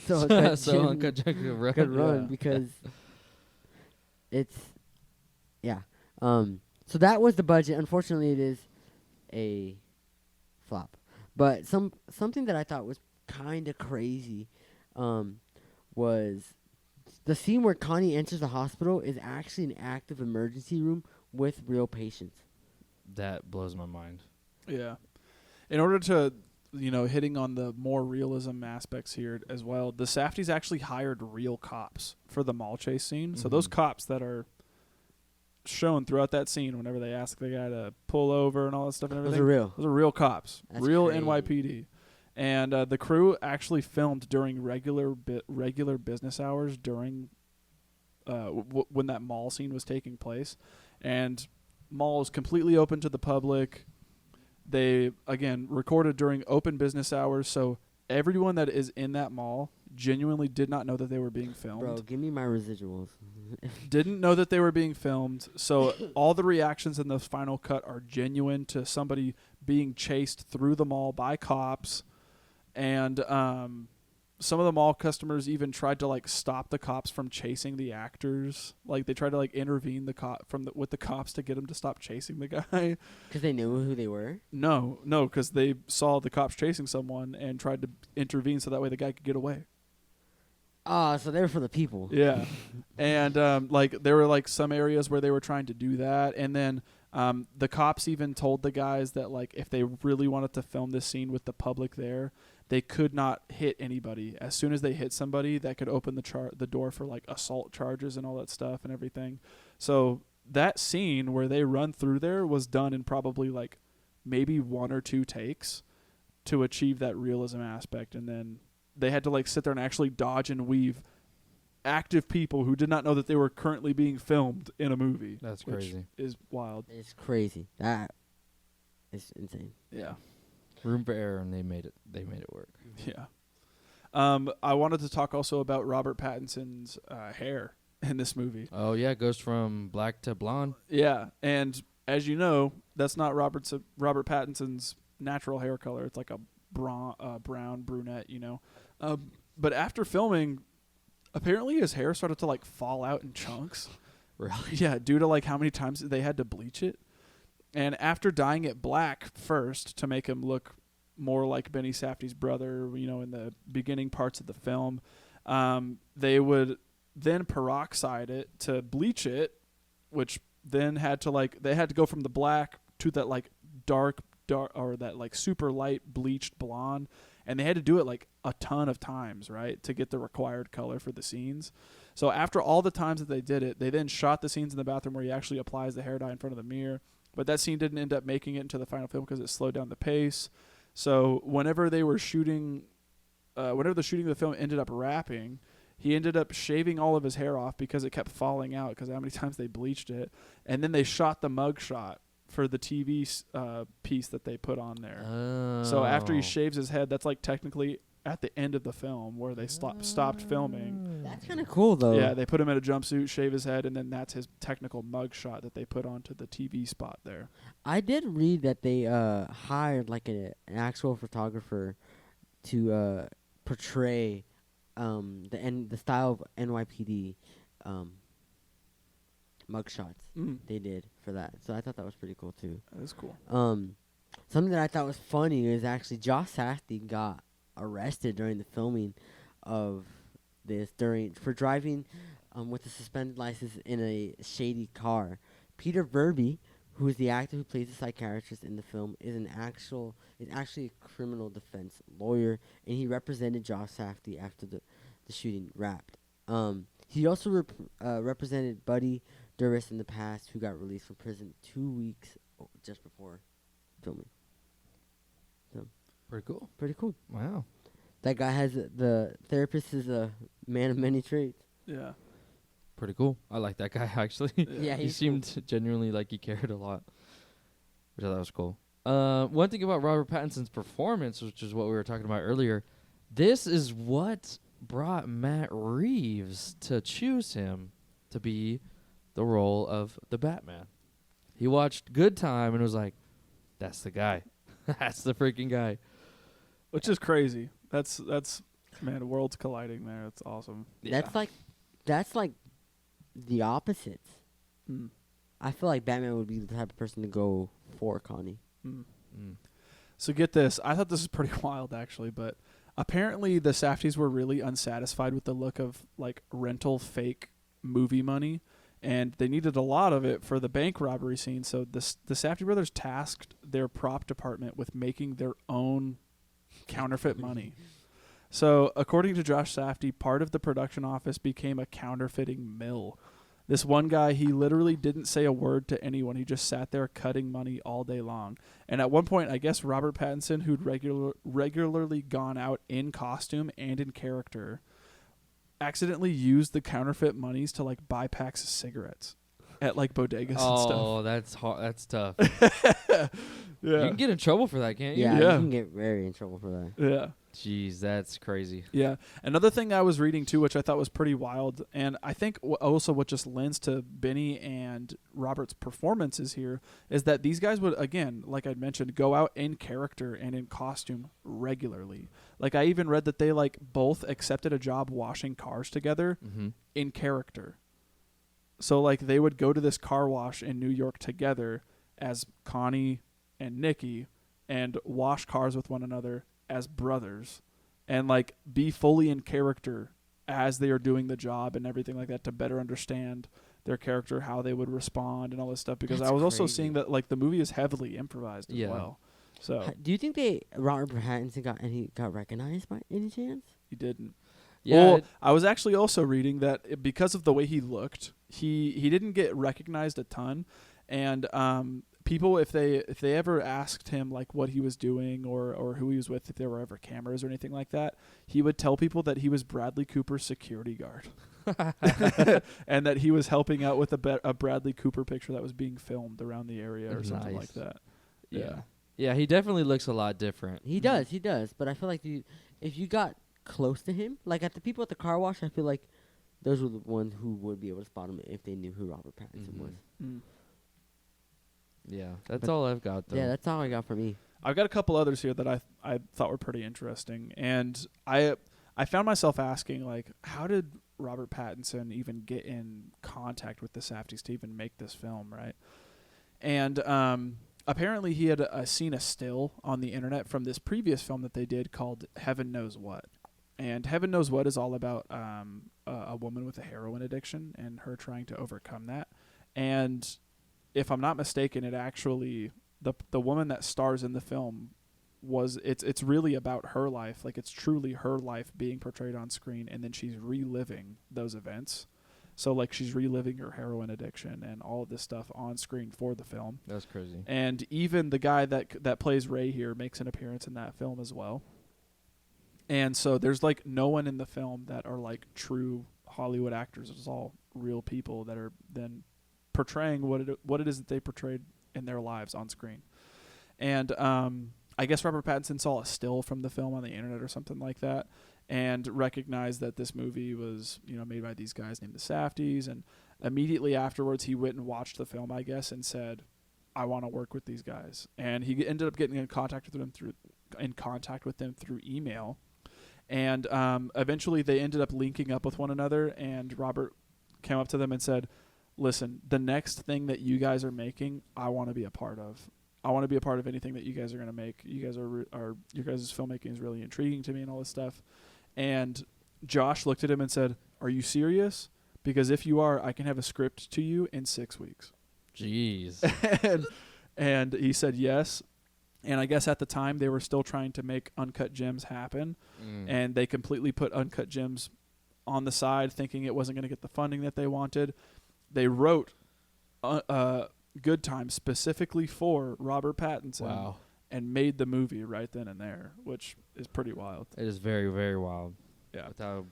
so Uncut Gems could run Yeah. because it's so that was the budget. Unfortunately, it is a flop. But something that I thought was kind of crazy was the scene where Connie enters the hospital is actually an active emergency room with real patients. That blows my mind. Yeah. In order to, hitting on the more realism aspects here as well, the Safdies actually hired real cops for the mall chase scene. So those cops that are shown throughout that scene whenever they ask the guy to pull over and all that stuff and everything. Those are real cops. That's real crazy. NYPD. And the crew actually filmed during regular business hours during when that mall scene was taking place. And mall is completely open to the public. They, again, recorded during open business hours, so everyone that is in that mall genuinely did not know that they were being filmed. Bro, give me my residuals. Didn't know that they were being filmed, so all the reactions in the final cut are genuine to somebody being chased through the mall by cops. And some of the mall customers even tried to stop the cops from chasing the actors. Like they tried to intervene with the cops to get them to stop chasing the guy. Because they knew who they were? No, because they saw the cops chasing someone and tried to intervene so that way the guy could get away. So they were for the people. Yeah. And there were some areas where they were trying to do that, and then the cops even told the guys that if they really wanted to film this scene with the public there, they could not hit anybody. As soon as they hit somebody, that could open the door for assault charges and all that stuff and everything. So that scene where they run through there was done in probably maybe 1 or 2 takes to achieve that realism aspect, and then they had to sit there and actually dodge and weave active people who did not know that they were currently being filmed in a movie. That's which crazy. is wild. It's crazy. That is insane. Yeah. Room for error, and they made it work. Yeah. I wanted to talk also about Robert Pattinson's hair in this movie. Oh yeah, it goes from black to blonde. Yeah, and as you know, that's not Robert Pattinson's natural hair color. It's like a brown brunette, but after filming, apparently his hair started to fall out in chunks. Really? Yeah, due to how many times they had to bleach it. And after dyeing it black first to make him look more like Benny Safdie's brother, in the beginning parts of the film, they would then peroxide it to bleach it, which then had to they had to go from the black to that dark or that super light bleached blonde, and they had to do it a ton of times, right, to get the required color for the scenes. So after all the times that they did it, they then shot the scenes in the bathroom where he actually applies the hair dye in front of the mirror. But that scene didn't end up making it into the final film because it slowed down the pace. So whenever they were shooting, whenever the shooting of the film ended up wrapping, he ended up shaving all of his hair off because it kept falling out because of how many times they bleached it. And then they shot the mug shot for the TV piece that they put on there. So after he shaves his head, that's technically at the end of the film where they stopped filming. That's kind of cool, though. Yeah, they put him in a jumpsuit, shave his head, and then that's his technical mug shot that they put onto the TV spot there. I did read that they hired an actual photographer to portray the style of NYPD mugshots. They did for that, so I thought that was pretty cool too. That is cool. Something that I thought was funny is actually Josh Safdie got arrested during the filming of this for driving with a suspended license in a shady car. Peter Verby, who is the actor who plays the psychiatrist in the film, is actually a criminal defense lawyer, and he represented Josh Safdie after the shooting wrapped. He also represented Buddy Durris in the past, who got released from prison 2 weeks just before filming. So Pretty cool. pretty cool. Wow. That guy the therapist is a man of many traits. Yeah. Pretty cool. I like that guy actually. Yeah, he he's seemed genuinely like he cared a lot, which I thought was cool. One thing about Robert Pattinson's performance, which is what we were talking about earlier, this is what brought Matt Reeves to choose him to be the role of the Batman. He watched Good Time and was like, that's the guy. That's the freaking guy. Which is crazy. That's man, worlds colliding there. That's awesome. That's like the opposites. Mm. I feel like Batman would be the type of person to go for Connie. Mm. Mm. So get this. I thought this was pretty wild, actually, but apparently the Safdies were really unsatisfied with the look of like rental fake movie money, and they needed a lot of it for the bank robbery scene. So the Safdie brothers tasked their prop department with making their own counterfeit money. So according to Josh Safdie, part of the production office became a counterfeiting mill. This one guy, he literally didn't say a word to anyone. He just sat there cutting money all day long. And at one point, I guess Robert Pattinson, who'd regularly gone out in costume and in character, accidentally used the counterfeit monies to like buy packs of cigarettes at like bodegas and stuff. Oh, that's hard. That's tough. Yeah. You can get in trouble for that, can't you? Yeah, Yeah. you can get very in trouble for that. Yeah. Jeez, that's crazy. Yeah. Another thing I was reading too, which I thought was pretty wild, and I think also what just lends to Benny and Robert's performances here, is that these guys would, again, like I'd mentioned, go out in character and in costume regularly. Like I even read that they like both accepted a job washing cars together Mm-hmm. in character. So like they would go to this car wash in New York together as Connie and Nikki and wash cars with one another as brothers and like be fully in character as they are doing the job and everything like that to better understand their character, how they would respond and all this stuff, because That's I was also crazy. seeing that like the movie is heavily improvised as Yeah. well. So Do you think Robert Pattinson got recognized by any chance? he didn't. Yeah. Well, I was actually also reading that because of the way he looked, he didn't get recognized a ton, and people, if they ever asked him like what he was doing or who he was with, if there were ever cameras or anything like that, he would tell people that he was Bradley Cooper's security guard, and that he was helping out with a Bradley Cooper picture that was being filmed around the area or something like Nice. that. yeah. Yeah, he definitely looks a lot different. He does. But I feel like if you got close to him, like at the people at the car wash, I feel like those were the ones who would be able to spot him if they knew who Robert Pattinson was. Mm. Yeah, that's But- all I've got though. Yeah, that's all I got for me. I've got a couple others here that I thought were pretty interesting, and I found myself asking, like, how did Robert Pattinson even get in contact with the Safdies to even make this film, right? And apparently he had seen a still on the internet from this previous film that they did called Heaven Knows What. And Heaven Knows What is all about a woman with a heroin addiction and her trying to overcome that. And if I'm not mistaken, it actually, the woman that stars in the film it's really about her life. Like, it's truly her life being portrayed on screen, and then she's reliving those events. So like she's reliving her heroin addiction and all of this stuff on screen for the film. That's crazy. And even the guy that plays Ray here makes an appearance in that film as well. And so there's like no one in the film that are like true Hollywood actors. It's all real people that are then portraying what it is that they portrayed in their lives on screen. And I guess Robert Pattinson saw a still from the film on the internet or something like that, and recognized that this movie was, made by these guys named the Safdies. And immediately afterwards, he went and watched the film, I guess, and said, "I want to work with these guys." And he ended up getting in contact with them through email. And eventually, they ended up linking up with one another. And Robert came up to them and said, "Listen, the next thing that you guys are making, I want to be a part of. I want to be a part of anything that you guys are going to make. You guys your guys' filmmaking is really intriguing to me and all this stuff." And Josh looked at him and said, "Are you serious? Because if you are, I can have a script to you in 6 weeks." Jeez. and he said yes. And I guess at the time they were still trying to make Uncut Gems happen. And they completely put Uncut Gems on the side, thinking it wasn't going to get the funding that they wanted. They wrote Good Time specifically for Robert Pattinson. Wow. And made the movie right then and there, which is pretty wild. It is very, very wild. Yeah. With how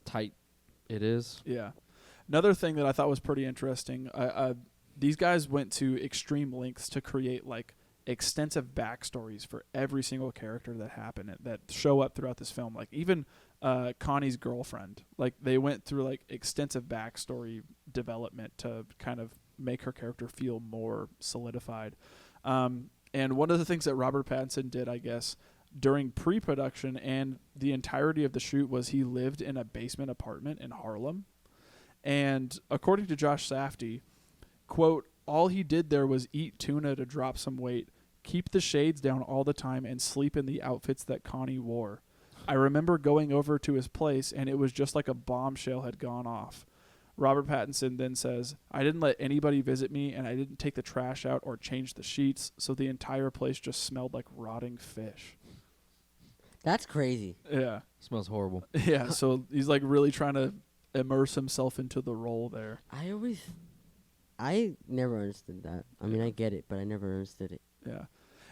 tight it is. Yeah. Another thing that I thought was pretty interesting, these guys went to extreme lengths to create like extensive backstories for every single character that happened that show up throughout this film. Like even Connie's girlfriend, like they went through like extensive backstory development to kind of make her character feel more solidified. And one of the things that Robert Pattinson did, I guess, during pre-production and the entirety of the shoot was he lived in a basement apartment in Harlem. And according to Josh Safdie, quote, all he did there was eat tuna to drop some weight, keep the shades down all the time, and sleep in the outfits that Connie wore. I remember going over to his place, and it was just like a bombshell had gone off. Robert Pattinson then says, I didn't let anybody visit me, and I didn't take the trash out or change the sheets, so the entire place just smelled like rotting fish. That's crazy. Yeah. Smells horrible. Yeah, so he's like really trying to immerse himself into the role there. I never understood that. I mean, I get it, but I never understood it. Yeah.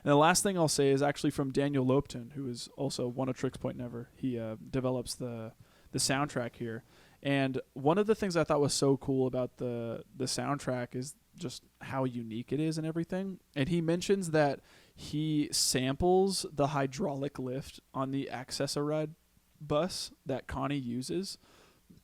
And the last thing I'll say is actually from Daniel Lopton, who is also one of Tricks Point Never. He develops the soundtrack here. And one of the things I thought was so cool about the soundtrack is just how unique it is and everything. And he mentions that he samples the hydraulic lift on the Access-A-Ride bus that Connie uses.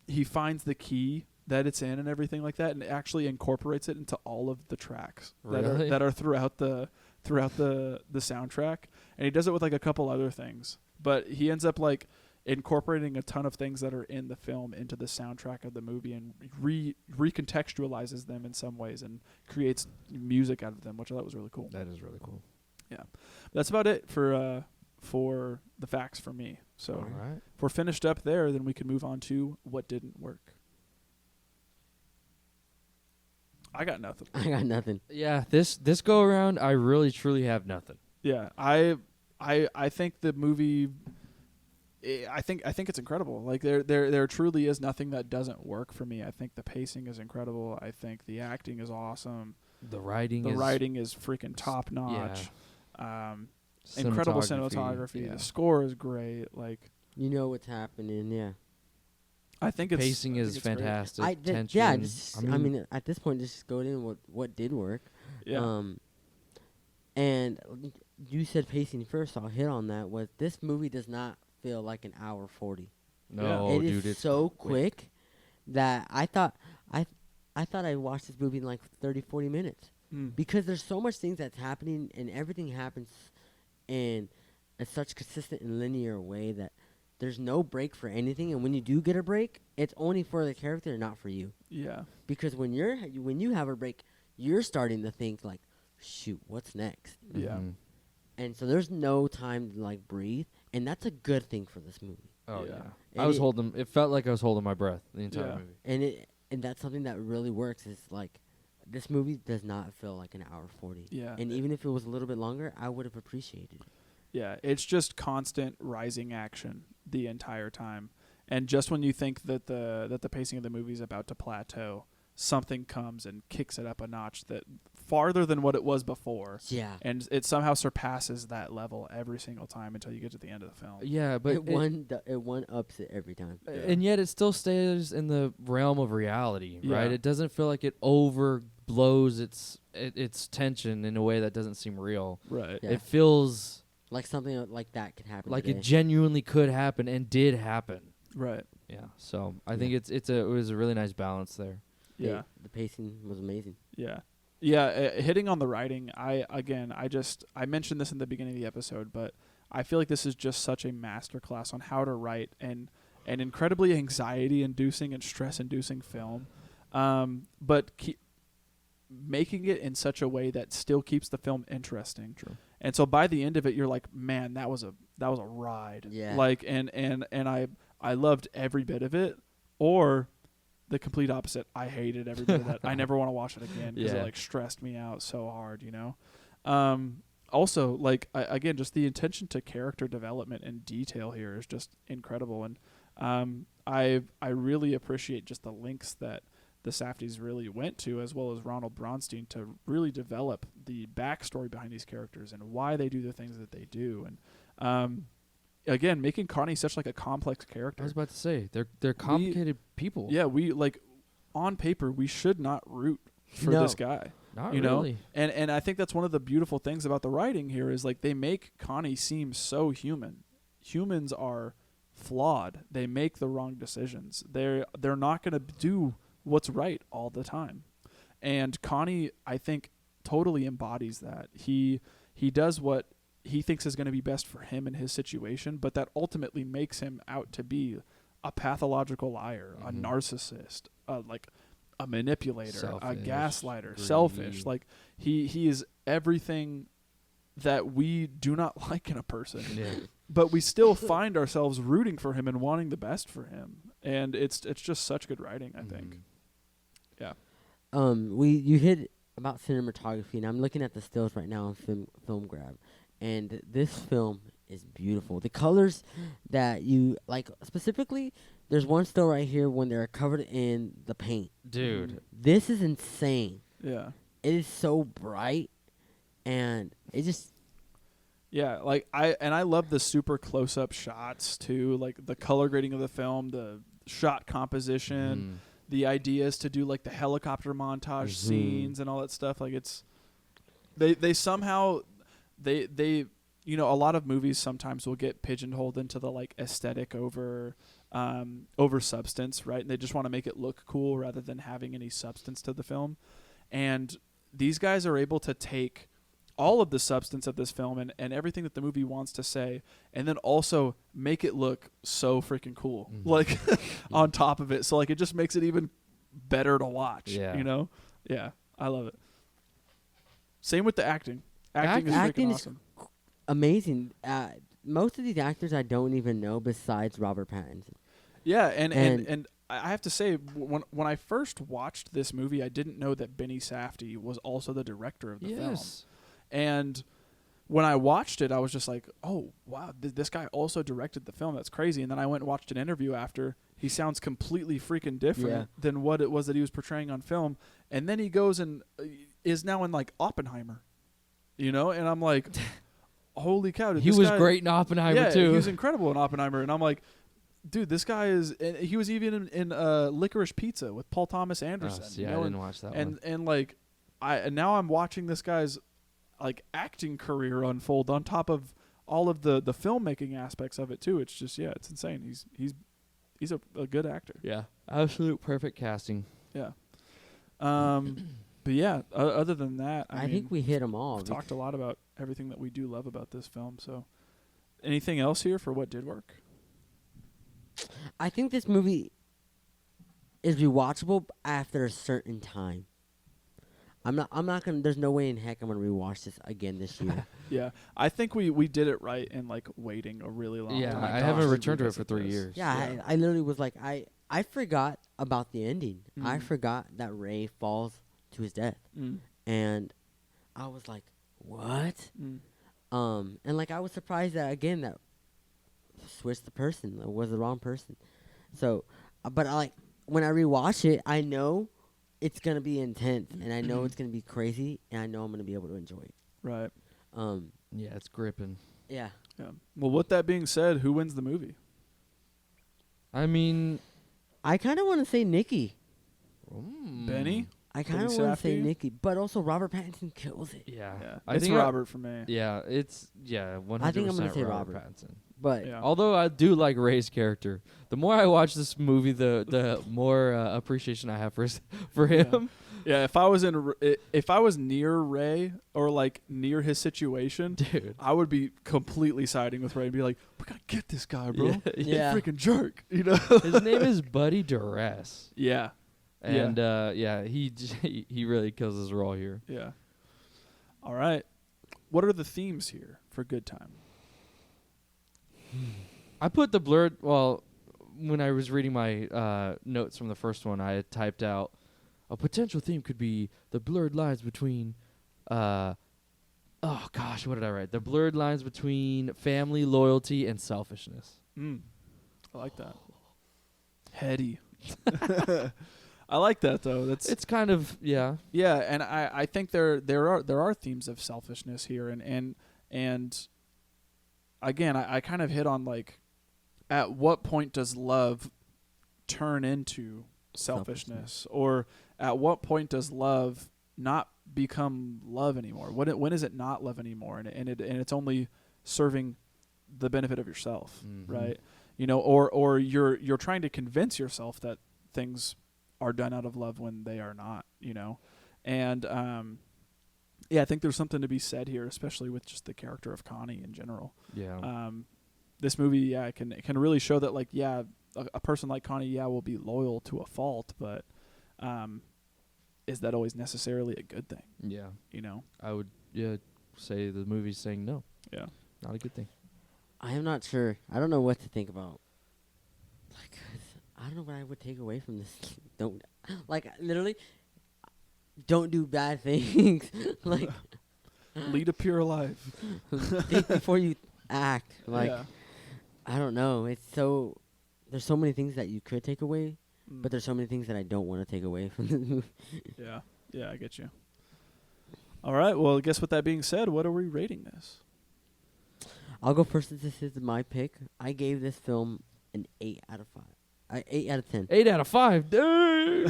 He finds the key that it's in and everything like that, and actually incorporates it into all of the tracks that are throughout the soundtrack. And he does it with like a couple other things, but he ends up like incorporating a ton of things that are in the film into the soundtrack of the movie and recontextualizes them in some ways and creates music out of them, which I thought was really cool. That is really cool. Yeah, that's about it for the facts for me. So All right. if we're finished up there, then we can move on to what didn't work. I got nothing. I got nothing. Yeah, this go around, I really truly have nothing. Yeah, I think the movie. I think it's incredible. Like there truly is nothing that doesn't work for me. I think the pacing is incredible. I think the acting is awesome. The writing is freaking top notch. Yeah. Incredible cinematography. Yeah. The score is great. Like You know what's happening, yeah. I think it's pacing is great. fantastic. Tension. Yeah, I mean, at this point, just go in what did work. Yeah. And you said pacing first, so I'll hit on that. Was this movie does not feel like an hour 40. No, It dude, is it's so quick that I thought I watched this movie in like 30, 40 minutes. Because there's so much things that's happening, and everything happens in a such consistent and linear way that there's no break for anything. And when you do get a break, it's only for the character, not for you. Yeah. Because when you have a break, you're starting to think like, shoot, what's next? Yeah. Mhm. And so there's no time to like breathe, and that's a good thing for this movie. Oh Yeah. yeah. It felt like I was holding my breath the entire movie. And that's something that really works. Is like, this movie does not feel like an hour 40. Yeah. And even if it was a little bit longer, I would have appreciated it. Yeah, it's just constant rising action the entire time. And just when you think that the pacing of the movie is about to plateau, something comes and kicks it up a notch that farther than what it was before. Yeah. And it somehow surpasses that level every single time until you get to the end of the film. Yeah, but it one ups it every time. and yet it still stays in the realm of reality, right? Yeah. It doesn't feel like it overblows its tension in a way that doesn't seem real. Right. Yeah. It feels Like something like that could happen. like today. it genuinely could happen and did happen. Right. Yeah. So I think it was a really nice balance there. Yeah. The pacing was amazing. Yeah. Yeah, hitting on the writing, I mentioned this in the beginning of the episode, but I feel like this is just such a masterclass on how to write an incredibly anxiety-inducing and stress-inducing film, but making it in such a way that still keeps the film interesting. True. And so by the end of it, you're like, man, that was a ride. Yeah. Like, and I loved every bit of it, or the complete opposite. I hated every bit of that. I never want to watch it again because it Yeah. like stressed me out so hard, you know. Also, like again, just the attention to character development and detail here is just incredible, and I really appreciate just the links that the Safdies really went to, as well as Ronald Bronstein, to really develop the backstory behind these characters and why they do the things that they do, and again, making Connie such like a complex character. I was about to say they're complicated people. Yeah, we like on paper we should not root for No. this guy. Not you know? really. And I think that's one of the beautiful things about the writing here is like they make Connie seem so human. Humans are flawed. They make the wrong decisions. They're not going to do what's right all the time. And Connie, I think, totally embodies that. He does what he thinks is going to be best for him in his situation, but that ultimately makes him out to be a pathological liar, a narcissist, like a manipulator, Selfish, a gaslighter, greedy. selfish. Like he is everything that we do not like in a person. Yeah. But we still find ourselves rooting for him and wanting the best for him. And it's just such good writing, I think. Yeah. You hit about cinematography, and I'm looking at the stills right now on Film Grab, and this film is beautiful. The colors that you like, specifically, there's one still right here when they're covered in the paint. Dude. This is insane. Yeah. It is so bright, and it just Yeah, like I love the super close up shots too, like the color grading of the film, the shot composition, the ideas to do like the helicopter montage scenes and all that stuff. Like it's they somehow they you know, a lot of movies sometimes will get pigeonholed into the like aesthetic over substance, right? And they just want to make it look cool rather than having any substance to the film. And these guys are able to take all of the substance of this film and everything that the movie wants to say, and then also make it look so freaking cool, like on top of it. So like it just makes it even better to watch. Yeah. You know? Yeah, I love it. Same with the acting. Acting is Acting freaking is awesome. amazing. Most of these actors I don't even know besides Robert Pattinson. Yeah, and I have to say, when I first watched this movie, I didn't know that Benny Safdie was also the director of the film. And when I watched it, I was just like, oh, wow, this guy also directed the film. That's crazy. And then I went and watched an interview after. He sounds completely freaking different than what it was that he was portraying on film. And then he goes and is now in, like, Oppenheimer, you know? And I'm like, holy cow. He was great in Oppenheimer, too. Yeah, he was incredible in Oppenheimer. And I'm like, dude, this guy is... And he was even in Licorice Pizza with Paul Thomas Anderson. Yeah, you know? I didn't watch that one. And like, now I'm watching this guy's like acting career unfold on top of all of the filmmaking aspects of it too. It's just it's insane. He's a good actor. Yeah, absolute perfect casting. Yeah. But yeah, other than that, I mean, think we hit them all. We've talked a lot about everything that we do love about this film. So, anything else here for what did work? I think this movie is rewatchable after a certain time. I'm not gonna. There's no way in heck I'm gonna rewatch this again this year. Yeah, I think we did it right in like waiting a really long Yeah, time. I haven't returned to it for 3 years. Yeah, I literally was like, I forgot about the ending. I forgot that Ray falls to his death, and I was like, what? And like I was surprised that again that switched the person, that was the wrong person. So, but I like when I rewatch it, I know it's gonna be intense, and I know it's gonna be crazy, and I know I'm gonna be able to enjoy it. Right. Yeah, it's gripping. Yeah. Yeah. Well, with that being said, who wins the movie? I mean, I kind of want to say Nikki. Benny? I kind of Benny want to say Safdie? Nikki, but also Robert Pattinson kills it. yeah. Yeah. I It's think Robert for me. Yeah, it's 100%. I think I'm gonna say Robert Robert. Pattinson. But Yeah. Although I do like Ray's character, the more I watch this movie, the more appreciation I have for him. Yeah, if I was near Ray or like near his situation, Dude. I would be completely siding with Ray and be like, "We gotta get this guy, bro. Yeah. Freaking jerk," you know? His name is Buddy Duress, Yeah, and he really kills his role here. yeah. All right, what are the themes here for Good Time? I put the blurred. Well, when I was reading my notes from the first one, I had typed out a potential theme could be the blurred lines between. Oh gosh, what did I write? The blurred lines between family, loyalty, and selfishness. I like that. Heady. I like that though. It's kind of yeah, and I think there are themes of selfishness here, and again I kind of hit on like, at what point does love turn into selfishness, or at what point does love not become love anymore? When is it not love anymore? And it's only serving the benefit of yourself, right? You know, or you're trying to convince yourself that things are done out of love when they are not, you know. And I think there's something to be said here, especially with just the character of Connie in general. Yeah. This movie, can really show that, like, a person like Connie, will be loyal to a fault, but is that always necessarily a good thing? Yeah. You know? I would say the movie's saying no. Yeah. Not a good thing. I am not sure. I don't know what to think about. Like, I don't know what I would take away from this. Literally, don't do bad things. Like, Lead a pure life. think before you act. Like, Yeah. I don't know. There's so many things that you could take away, but there's so many things that I don't want to take away from this movie. Yeah, I get you. All right, well, I guess with that being said, what are we rating this? I'll go first since this is my pick. I gave this film an 8 out of 5. 8 out of 10. 8 out of 5. Dang.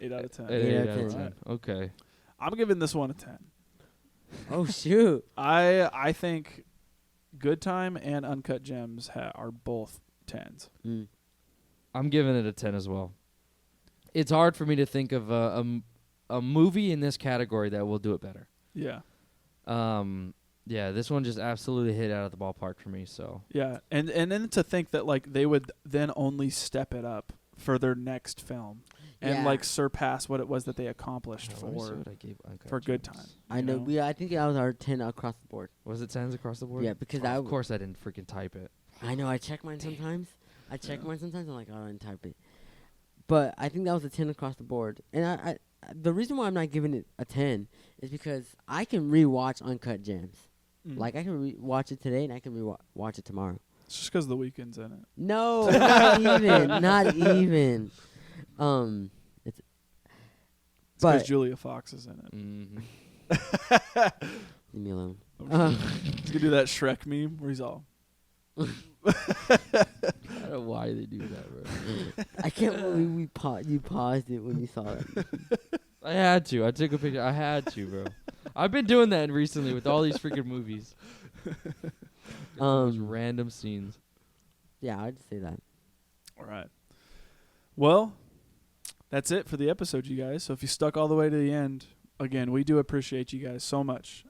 8 out of 10. 8 out of out of 10. 10. Okay. I'm giving this one a 10. Oh, shoot. I think Good Time and Uncut Gems are both 10s. I'm giving it a 10 as well. It's hard for me to think of a movie in this category that will do it better. Yeah. Yeah, this one just absolutely hit out of the ballpark for me. So Yeah, and then to think that, like, they would then only step it up for their next film and Yeah. like surpass what it was that they accomplished Let me see for what I gave Uncut Good Gems. Time. I know. I think that was our 10 across the board. Was it 10s across the board? Yeah, because of course I didn't freaking type it. I know. I check mine sometimes. I'm like, oh, I didn't type it. But I think that was a 10 across the board. And I the reason why I'm not giving it a 10 is because I can rewatch Uncut Gems. Like, I can watch it today and I can watch it tomorrow. It's just because the weekend's in it. No, not even. Not even. It's because but Julia Fox is in it. Mm-hmm. leave me alone. He's gonna do that Shrek meme where he's all. I don't know why they do that, bro. I can't believe you paused it when you saw it. I had to. I took a picture. I had to, bro. I've been doing that recently with all these freaking movies. Those random scenes. Yeah, I'd say that. All right. Well, that's it for the episode, you guys. So if you stuck all the way to the end, again, we do appreciate you guys so much.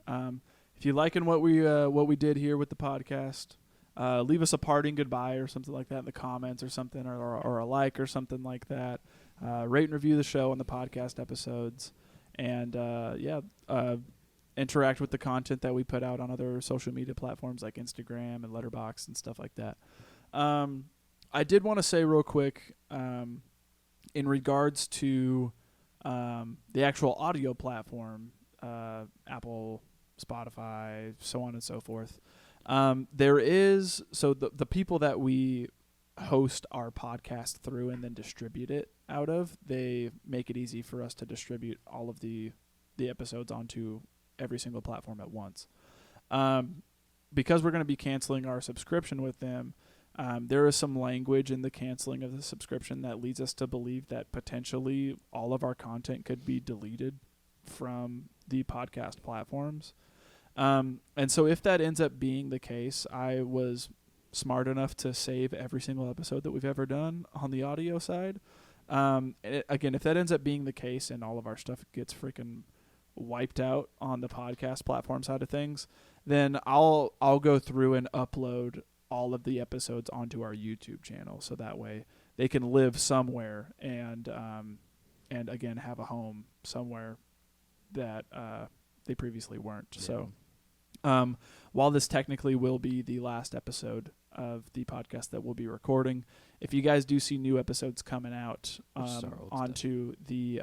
If you're liking what we did here with the podcast, leave us a parting goodbye or something like that in the comments or something, or a like or something like that. Rate and review the show on the podcast episodes, and interact with the content that we put out on other social media platforms like Instagram and Letterboxd and stuff like that. I did want to say real quick, in regards to the actual audio platform, Apple, Spotify, so on and so forth. There is, so the people that we host our podcast through and then distribute it out of, they make it easy for us to distribute all of the episodes onto every single platform at once. Because we're going to be canceling our subscription with them, there is some language in the canceling of the subscription that leads us to believe that potentially all of our content could be deleted from the podcast platforms. And so if that ends up being the case, I was smart enough to save every single episode that we've ever done on the audio side. Again, if that ends up being the case and all of our stuff gets freaking wiped out on the podcast platform side of things, then I'll go through and upload all of the episodes onto our YouTube channel, so that way they can live somewhere and again have a home somewhere that they previously weren't. Yeah. So while this technically will be the last episode of the podcast that we'll be recording, if you guys do see new episodes coming out onto the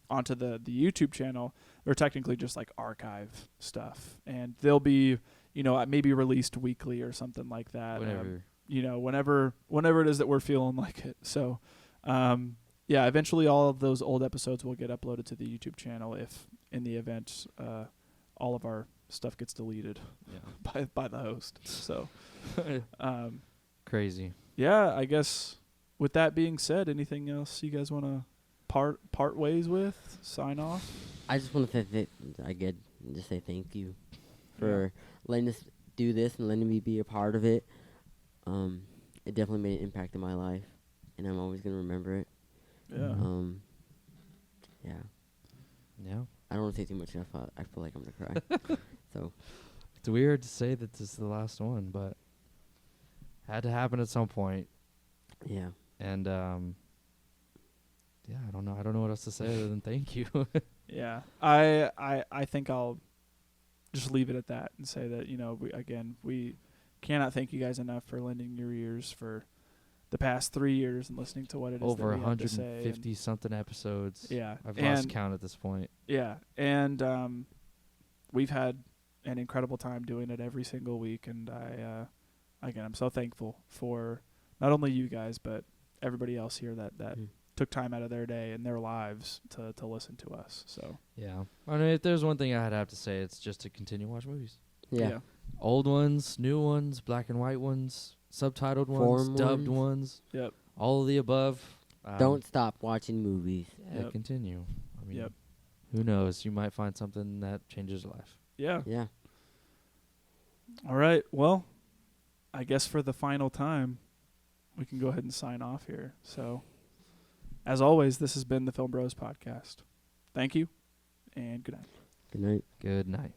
YouTube channel, they're technically just like archive stuff, and they'll be, maybe released weekly or something like that. Whenever it is that we're feeling like it. So, eventually all of those old episodes will get uploaded to the YouTube channel if, in the event, all of our stuff gets deleted by the host. So, crazy. Yeah, I guess with that being said, anything else you guys want to part ways with? Sign off? I just want to just say thank you for letting us do this and letting me be a part of it. It definitely made an impact in my life, and I'm always gonna remember it. Yeah. Yeah. Yeah. I don't want to say too much. I feel like I'm gonna cry. So It's weird to say that this is the last one, but had to happen at some point. yeah. And yeah, I don't know what else to say other than thank you. Yeah. I think I'll just leave it at that and say that, we cannot thank you guys enough for lending your ears for the past 3 years and listening to what it is Over that we have to say. 150 something episodes. Yeah. I've lost count at this point. Yeah. And we've had an incredible time doing it every single week, and I'm so thankful for not only you guys but everybody else here that took time out of their day and their lives to listen to us. So Yeah. I mean, if there's one thing I'd have to say, it's just to continue to watch movies. Yeah. Old ones, new ones, black and white ones, subtitled ones, Foreign dubbed ones. ones. Yep. All of the above. Don't stop watching movies. Yeah, Yep. continue. I mean, Yep. who knows? You might find something that changes your life. Yeah. Yeah. All right. Well, I guess for the final time, we can go ahead and sign off here. So, as always, this has been the Film Bros Podcast. Thank you, and good night. Good night. Good night.